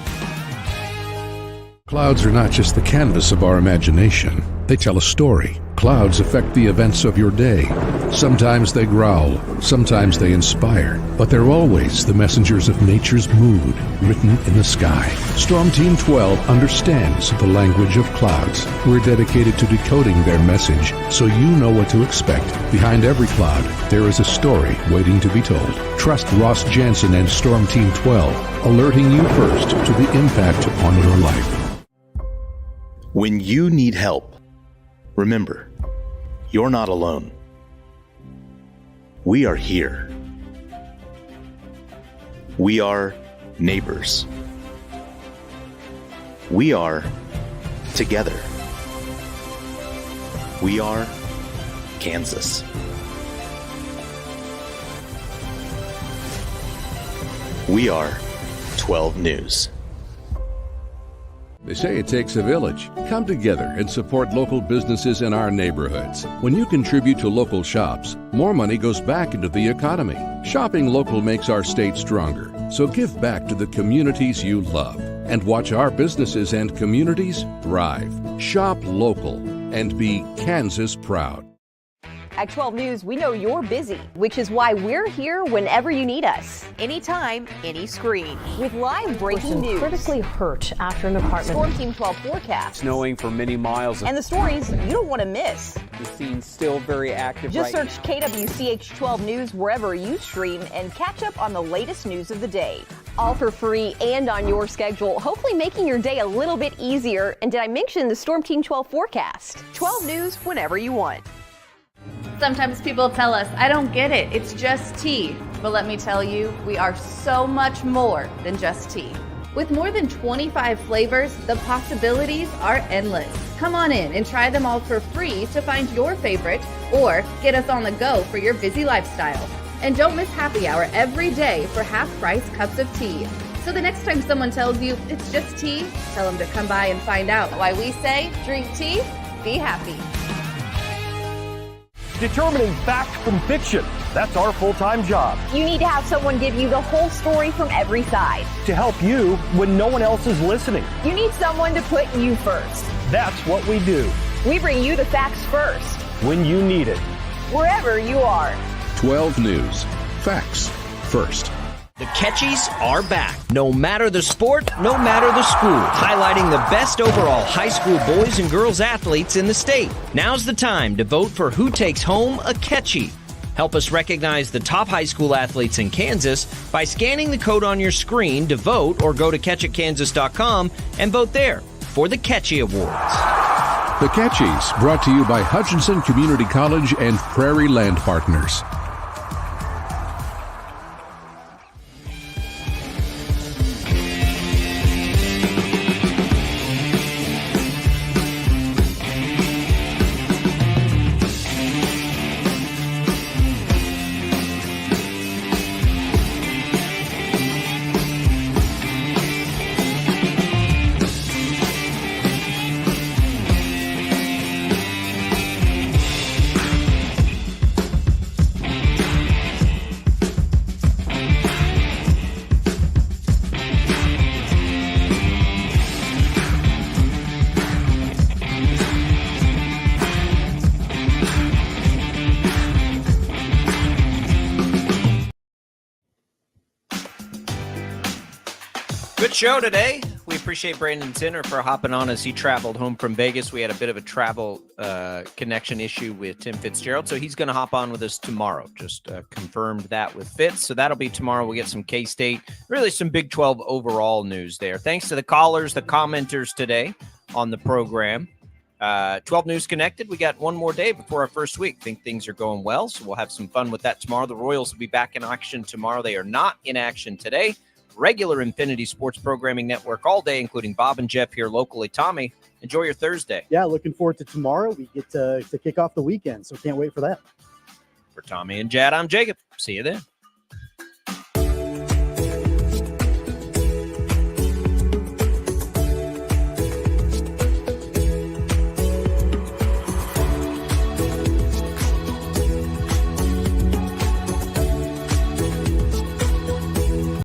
Clouds are not just the canvas of our imagination. They tell a story. Clouds affect the events of your day. Sometimes they growl, sometimes they inspire, but they're always the messengers of nature's mood written in the sky. Storm Team 12 understands the language of clouds. We're dedicated to decoding their message so you know what to expect. Behind every cloud, there is a story waiting to be told. Trust Ross Jansen and Storm Team 12, alerting you first to the impact on your life. When you need help, remember, you're not alone. We are here. We are neighbors. We are together. We are Kansas. We are 12 News. They say it takes a village. Come together and support local businesses in our neighborhoods. When you contribute to local shops, more money goes back into the economy. Shopping local makes our state stronger. So give back to the communities you love and watch our businesses and communities thrive. Shop local and be Kansas proud. At 12 News, we know you're busy, which is why we're here whenever you need us. Anytime, any screen. With live breaking news. Critically hurt after an apartment. Storm Team 12 forecast. Snowing for many miles. And the stories you don't want to miss. The scene's still very active. Just search KWCH 12 News wherever you stream and catch up on the latest news of the day. All for free and on your schedule, hopefully making your day a little bit easier. And did I mention the Storm Team 12 forecast? 12 News whenever you want. Sometimes people tell us, I don't get it, it's just tea. But let me tell you, we are so much more than just tea. With more than 25 flavors, the possibilities are endless. Come on in and try them all for free to find your favorite or get us on the go for your busy lifestyle. And don't miss happy hour every day for half-price cups of tea. So the next time someone tells you it's just tea, tell them to come by and find out why we say drink tea, be happy. Determining fact from fiction. That's our full-time job. You need to have someone give you the whole story from every side. To help you when no one else is listening. You need someone to put you first. That's what we do. We bring you the facts first. When you need it. Wherever you are. 12 News. Facts first. The Catchies are back. No matter the sport, no matter the school. Highlighting the best overall high school boys and girls athletes in the state. Now's the time to vote for who takes home a Catchie. Help us recognize the top high school athletes in Kansas by scanning the code on your screen to vote, or go to catchitkansas.com and vote there for the Catchie Awards. The Catchies, brought to you by Hutchinson Community College and Prairie Land Partners. Good show today. We appreciate Brandon Zinner for hopping on as he traveled home from Vegas. We had a bit of a travel connection issue with Tim Fitzgerald, so he's going to hop on with us tomorrow. Just confirmed that with Fitz, so that'll be tomorrow. We'll get some K-State, really some Big 12 overall news there. Thanks to the callers, the commenters today on the program. 12 News Connected. We got one more day before our first week. Think things are going well, so we'll have some fun with that tomorrow. The Royals will be back in action tomorrow. They are not in action today. Regular Infinity Sports Programming Network all day, including Bob and Jeff here locally. Tommy, enjoy your Thursday. Yeah, looking forward to tomorrow. We get to kick off the weekend, so can't wait for that. For Tommy and Jad, I'm Jacob. See you then.